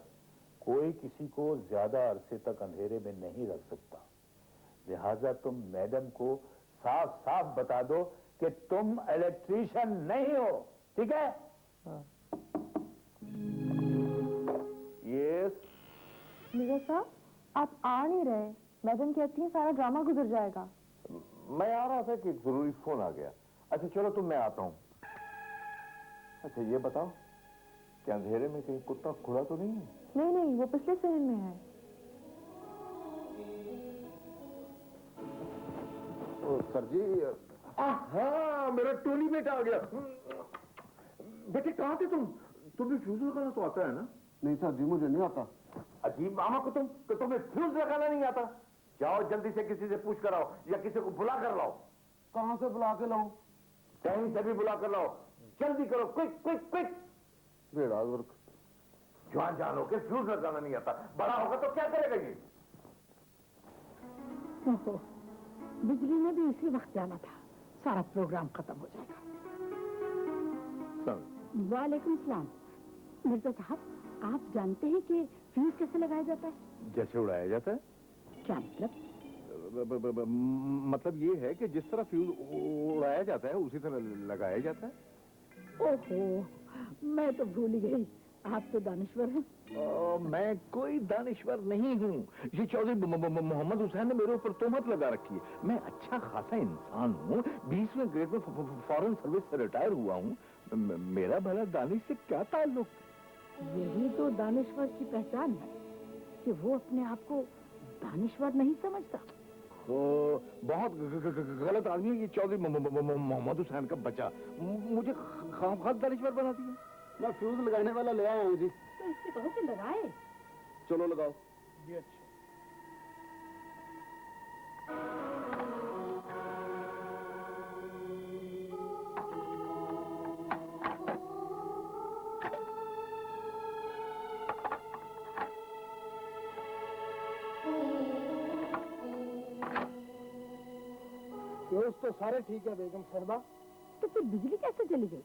कोई किसी को ज्यादा अरसे तक अंधेरे में नहीं रख सकता, लिहाजा तुम मैडम को साफ साफ बता दो कि तुम इलेक्ट्रीशियन नहीं हो, ठीक है? यस। मिर्जा साहब, आप आ नहीं रहे। मैडम कहती है सारा ड्रामा गुजर जाएगा। मैं आ रहा था कि जरूरी फोन आ गया। अच्छा चलो तुम, मैं आता हूं। अच्छा ये बताओ, क्या अंधेरे में कहीं कुत्ता खुड़ा तो नहीं है? नहीं नहीं, वो पिछले सहन में है। ओ, सर जी। हाँ, मेरा टोनी बेटा आ गया। बेटे कहाँ थे तुम? तुम्हें फ्यूज लगाना तो आता है ना? नहीं सर जी, मुझे नहीं आता। अजीब मामा को तुम कि तुम्हें फ्यूज लगाना नहीं आता। जाओ जल्दी से किसी से पूछ कर आओ या किसी को बुला कर लाओ। कहाँ से बुला के लाऊं? कहीं से भी बुला कर लाओ, जल्दी करो, क्विक क्विक क्विक। बेड़ा वर्क। जवान जान हो के फ्यूज लगाना नहीं आता, बड़ा होगा तो क्या करेगा ये? ओहो, बिजली में भी इसी वक्त जाना था, सारा प्रोग्राम खत्म हो जाएगा। वालेकुम सलाम। मिर्जा साहब, आप जानते हैं कि फ्यूज कैसे लगाया जाता है? जैसे उड़ाया जाता है। क्या मतलब? मतलब ये है कि जिस तरह फ्यूज उड़ाया जाता है उसी तरह लगाया जाता है। ओहो, मैं तो भूल ही गई, आप तो दानिश्वर हैं। मैं कोई दानिश्वर नहीं हूँ। ये चौधरी मोहम्मद हुसैन ने मेरे ऊपर तोहमत लगा रखी है। मैं अच्छा खासा इंसान हूँ, 20वें ग्रेड में फॉरेन सर्विस से रिटायर हुआ हूँ। मेरा भला दानिश से क्या ताल्लुक? यही तो दानिश्वर की पहचान है कि वो अपने आप को दानिश्वर नहीं समझता। तो बहुत गलत आदमी है ये चौधरी मोहम्मद हुसैन का बच्चा। मुझे खामखा दानिश्वर बना दिया। मैं फ्यूज लगाने वाला ले आया हूँ जी। तो इससे कहो कि लगाए। चलो लगाओ जी। अच्छा फ्यूज तो सारे ठीक है बेगम साहबा। तो फिर बिजली कैसे चली गई?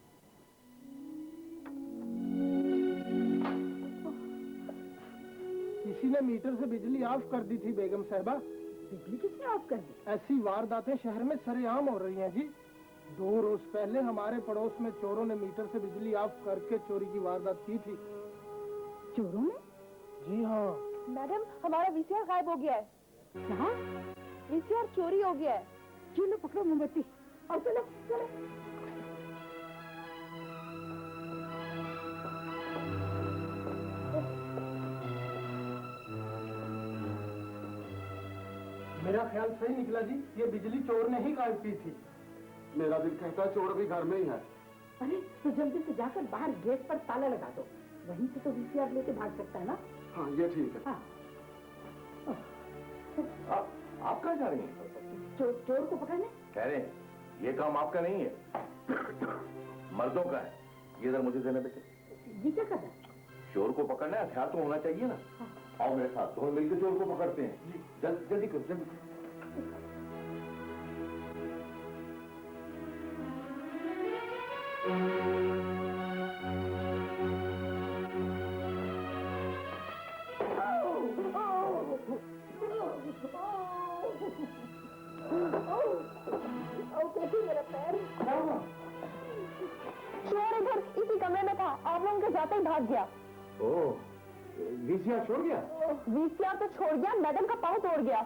किसी ने मीटर से बिजली ऑफ कर दी थी बेगम साहबा। बिजली किसने ऑफ कर दी? ऐसी वारदातें शहर में सरेआम हो रही हैं जी। 2 रोज पहले हमारे पड़ोस में चोरों ने मीटर से बिजली ऑफ करके चोरी की वारदात की थी। चोरों ने? जी हाँ। मैडम, हमारा वीसीआर गायब हो गया है। क्या? वीसीआर चोरी हो गया है। चलो पकड़ो मोमबत्ती और चलो चलो। मेरा ख्याल सही निकला जी, ये बिजली चोर ने ही गायब की थी। मेरा दिल कहता है चोर भी घर में ही है। अरे तो जल्दी से जाकर बाहर गेट पर ताला लगा दो, वहीं से तो वीसीआर लेके भाग सकता है ना। हाँ ये ठीक है। हाँ। आप कहाँ जा रही हैं? चोर को पकड़ने। कह रहे हैं ये काम आपका नहीं है, मर्दों का है। ये इधर मुझे देना बेटे। ये क्या कर रहा है? चोर को पकड़ना है, हथियार तो होना चाहिए ना। आओ मेरे साथ, तो मिलकर चोर को पकड़ते हैं। जल्दी करो जल्दी। मेरा पैर। चोर इधर इसी कमरे में था, आप लोगों के जाते ही भाग गया। ओह, वीसीआर छोड़ गया? वीसीआर तो छोड़ गया, मैडम का पाँव तोड़ गया।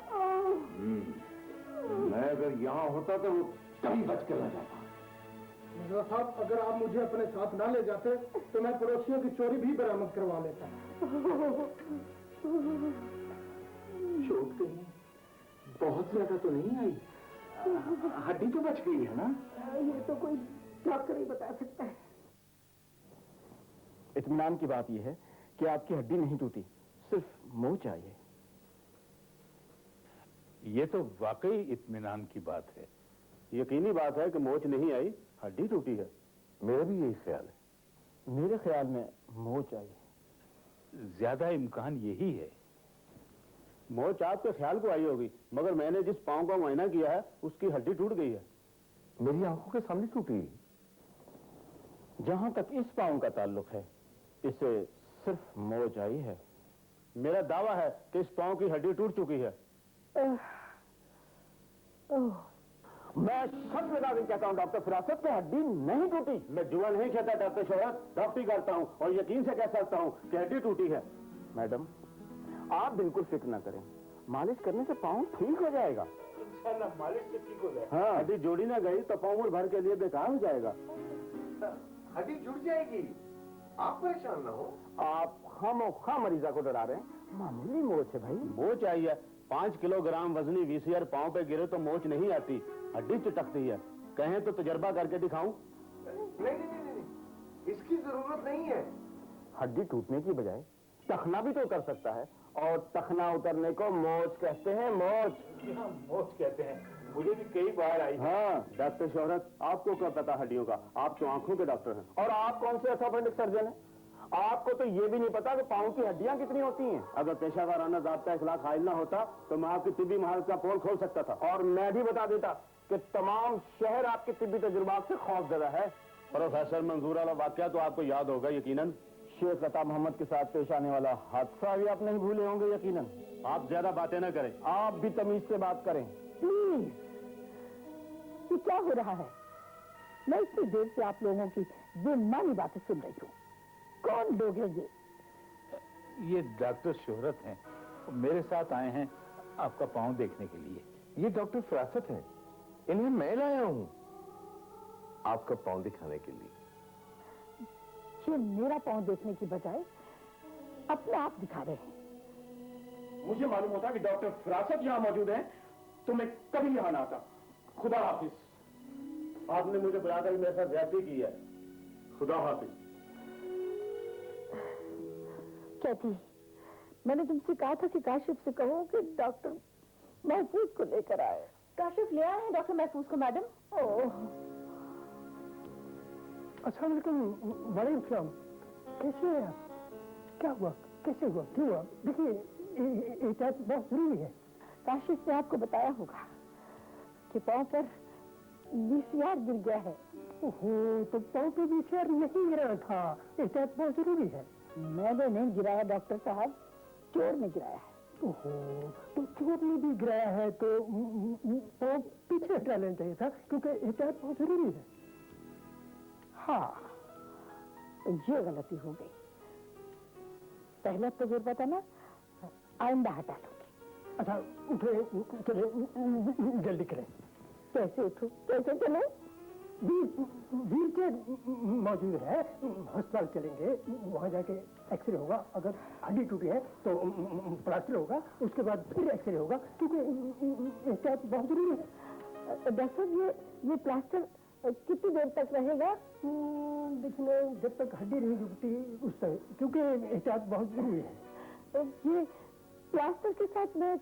मैं अगर यहाँ होता तो वो कहीं बच कर न जाता। मिर्जा साहब, अगर आप मुझे अपने साथ ना ले जाते तो मैं पड़ोसियों की चोरी भी बरामद करवा लेता। चोट कहीं बहुत ज्यादा तो नहीं आई? हड्डी तो बच गई है ना? ये तो कोई डॉक्टर ही बता सकता है। इत्मीनान की बात यह है कि आपकी हड्डी नहीं टूटी, सिर्फ मोच आई है। ये तो वाकई इत्मीनान की बात है। यकीनी बात है कि मोच नहीं आई, हड्डी टूटी है। मेरा भी यही ख्याल है। मेरे ख्याल में मोच आई है। ज्यादा इम्कान यही है। मोच आपके ख्याल को आई होगी, मगर मैंने जिस पांव का मुआयना किया है उसकी हड्डी टूट गई है। मेरी आंखों के सामने टूटी। जहां तक इस पांव का ताल्लुक है, इसे सिर्फ मोच आई है। मेरा दावा है कि इस पांव की हड्डी टूट चुकी है। मैं सच लगा के कहता हूं डॉक्टर फिरासत की हड्डी नहीं टूटी। मैं जुआ नहीं कहता डॉक्टर शोहरत, डॉक्टरी करता हूं और यकीन से कह सकता हूं कि हड्डी टूटी है। मैडम, आप बिल्कुल फिक्र ना करें, मालिश करने से पाँव ठीक हो जाएगा। इंशाल्लाह मालिश से ठीक हो जाए। हाँ, हड्डी जोड़ी ना गई तो पाँव भर के लिए बेकार हो जाएगा। हड्डी जुड़ जाएगी, आप परेशान ना हो। आप खामोखा मरीजा को डरा रहे हैं। मामूली मोच है भाई। मोच आई है। 5 किलोग्राम वजनी वीसीआर पाँव पे गिरे तो मोच नहीं आती, हड्डी चिटकती है। कहें तो तजर्बा करके दिखाऊं? नहीं, इसकी जरूरत नहीं है। हड्डी टूटने की बजाय टखना भी तो उतर सकता है, और टखना उतरने को मोच कहते हैं। मोच मोच कहते हैं। मुझे भी कई बार आई। हाँ डॉक्टर शोहरत, आपको क्या पता हड्डियों का? आप तो आंखों के डॉक्टर हैं। और आप कौन से ऑर्थोपेडिक सर्जन हैं? आपको तो ये भी नहीं पता कि पाँव की हड्डियां कितनी होती हैं। अगर पेशावराना ज़ाब्ता इखलाक हायल ना होता तो मैं आपकी तिब्बी महारत का पोल खोल सकता था, और मैं भी बता देता कि तमाम शहर आपके तिब्बी तजुर्बात से खौफजदा है। प्रोफेसर मंजूर वाला वाकया तो आपको याद होगा यकीनन। शेख लता मोहम्मद के साथ पेश आने वाला हादसा भी आप नहीं भूले होंगे यकीनन। आप ज्यादा बातें ना करें, आप भी तमीज से बात करें। ये क्या हो रहा है? मैं इतनी देर से आप लोगों की बेमानी बातें सुन रही हूँ। कौन लोग हैं ये डॉक्टर शोहरत हैं, मेरे साथ आए हैं आपका पाँव देखने के लिए। ये डॉक्टर फिरासत हैं, इन्हें मैं लाया हूँ आपका पाँव दिखाने के लिए। ये मेरा पाँव देखने की बजाय अपने आप दिखा रहे हैं। मुझे मालूम होता कि डॉक्टर फिरासत यहाँ मौजूद हैं तो मैं कभी यहाँ ना आता। खुदा हाफिज। आपने मुझे बुलाकर मेरे साथ ज्यादती की है। खुदा हाफिज। क्या थी? मैंने तुमसे कहा था कि काशिफ से कहो कि डॉक्टर महफूज को लेकर आए। काशिफ ले आए हैं डॉक्टर महफूज को मैडम। ओह, अस्सलाम वालेकुम वालेकुम सलाम। कैसे हैं आप? क्या हुआ? कैसे हुआ? क्यों हुआ? देखिए, एहतियात बहुत जरूरी है। काशिफ ने आपको बताया होगा कि पाँव पर वीसीआर गिर गया है। ओहो, तो पाँव पे वीसीआर नहीं गिरा था। एहतियात बहुत जरूरी है। मैंने नहीं गिराया डॉक्टर साहब, चोर ने गिराया है। ओहो, तो चोर ने भी गिराया है तो पाँव पीछे हटा लेना चाहिए था, क्योंकि एहतियात बहुत जरूरी है। हाँ, तो ये गलती हो गई। पहला तजुर्बा था ना, आइंदा हटा लूंगी। अच्छा, उठे, चले, जल्दी करें। कैसे उठूं? कैसे चलूं? व्हील चेयर मौजूद है, अस्पताल चलेंगे, वहाँ जाके एक्सरे होगा। अगर हड्डी टूटी है तो प्लास्टर होगा, उसके बाद फिर एक्सरे होगा, क्योंकि एहतियात बहुत जरूरी है। डॉक्टर, ये प्लास्टर कितनी देर तक रहेगा? देखिए, जब तक हड्डी नहीं टूटती उस तक, क्योंकि एहतियात बहुत जरूरी है। ये प्लास्टर के साथ मैं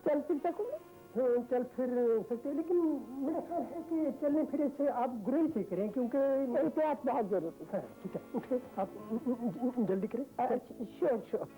चल फिर सकूंगी? चल फिर सकते हैं, लेकिन मेरा ख्याल है कि चलने फिरने से आप गुरेज ही करें, क्योंकि एहतियात बहुत जरूरी है। ठीक है, उठे, आप जल्दी करें। श्योर।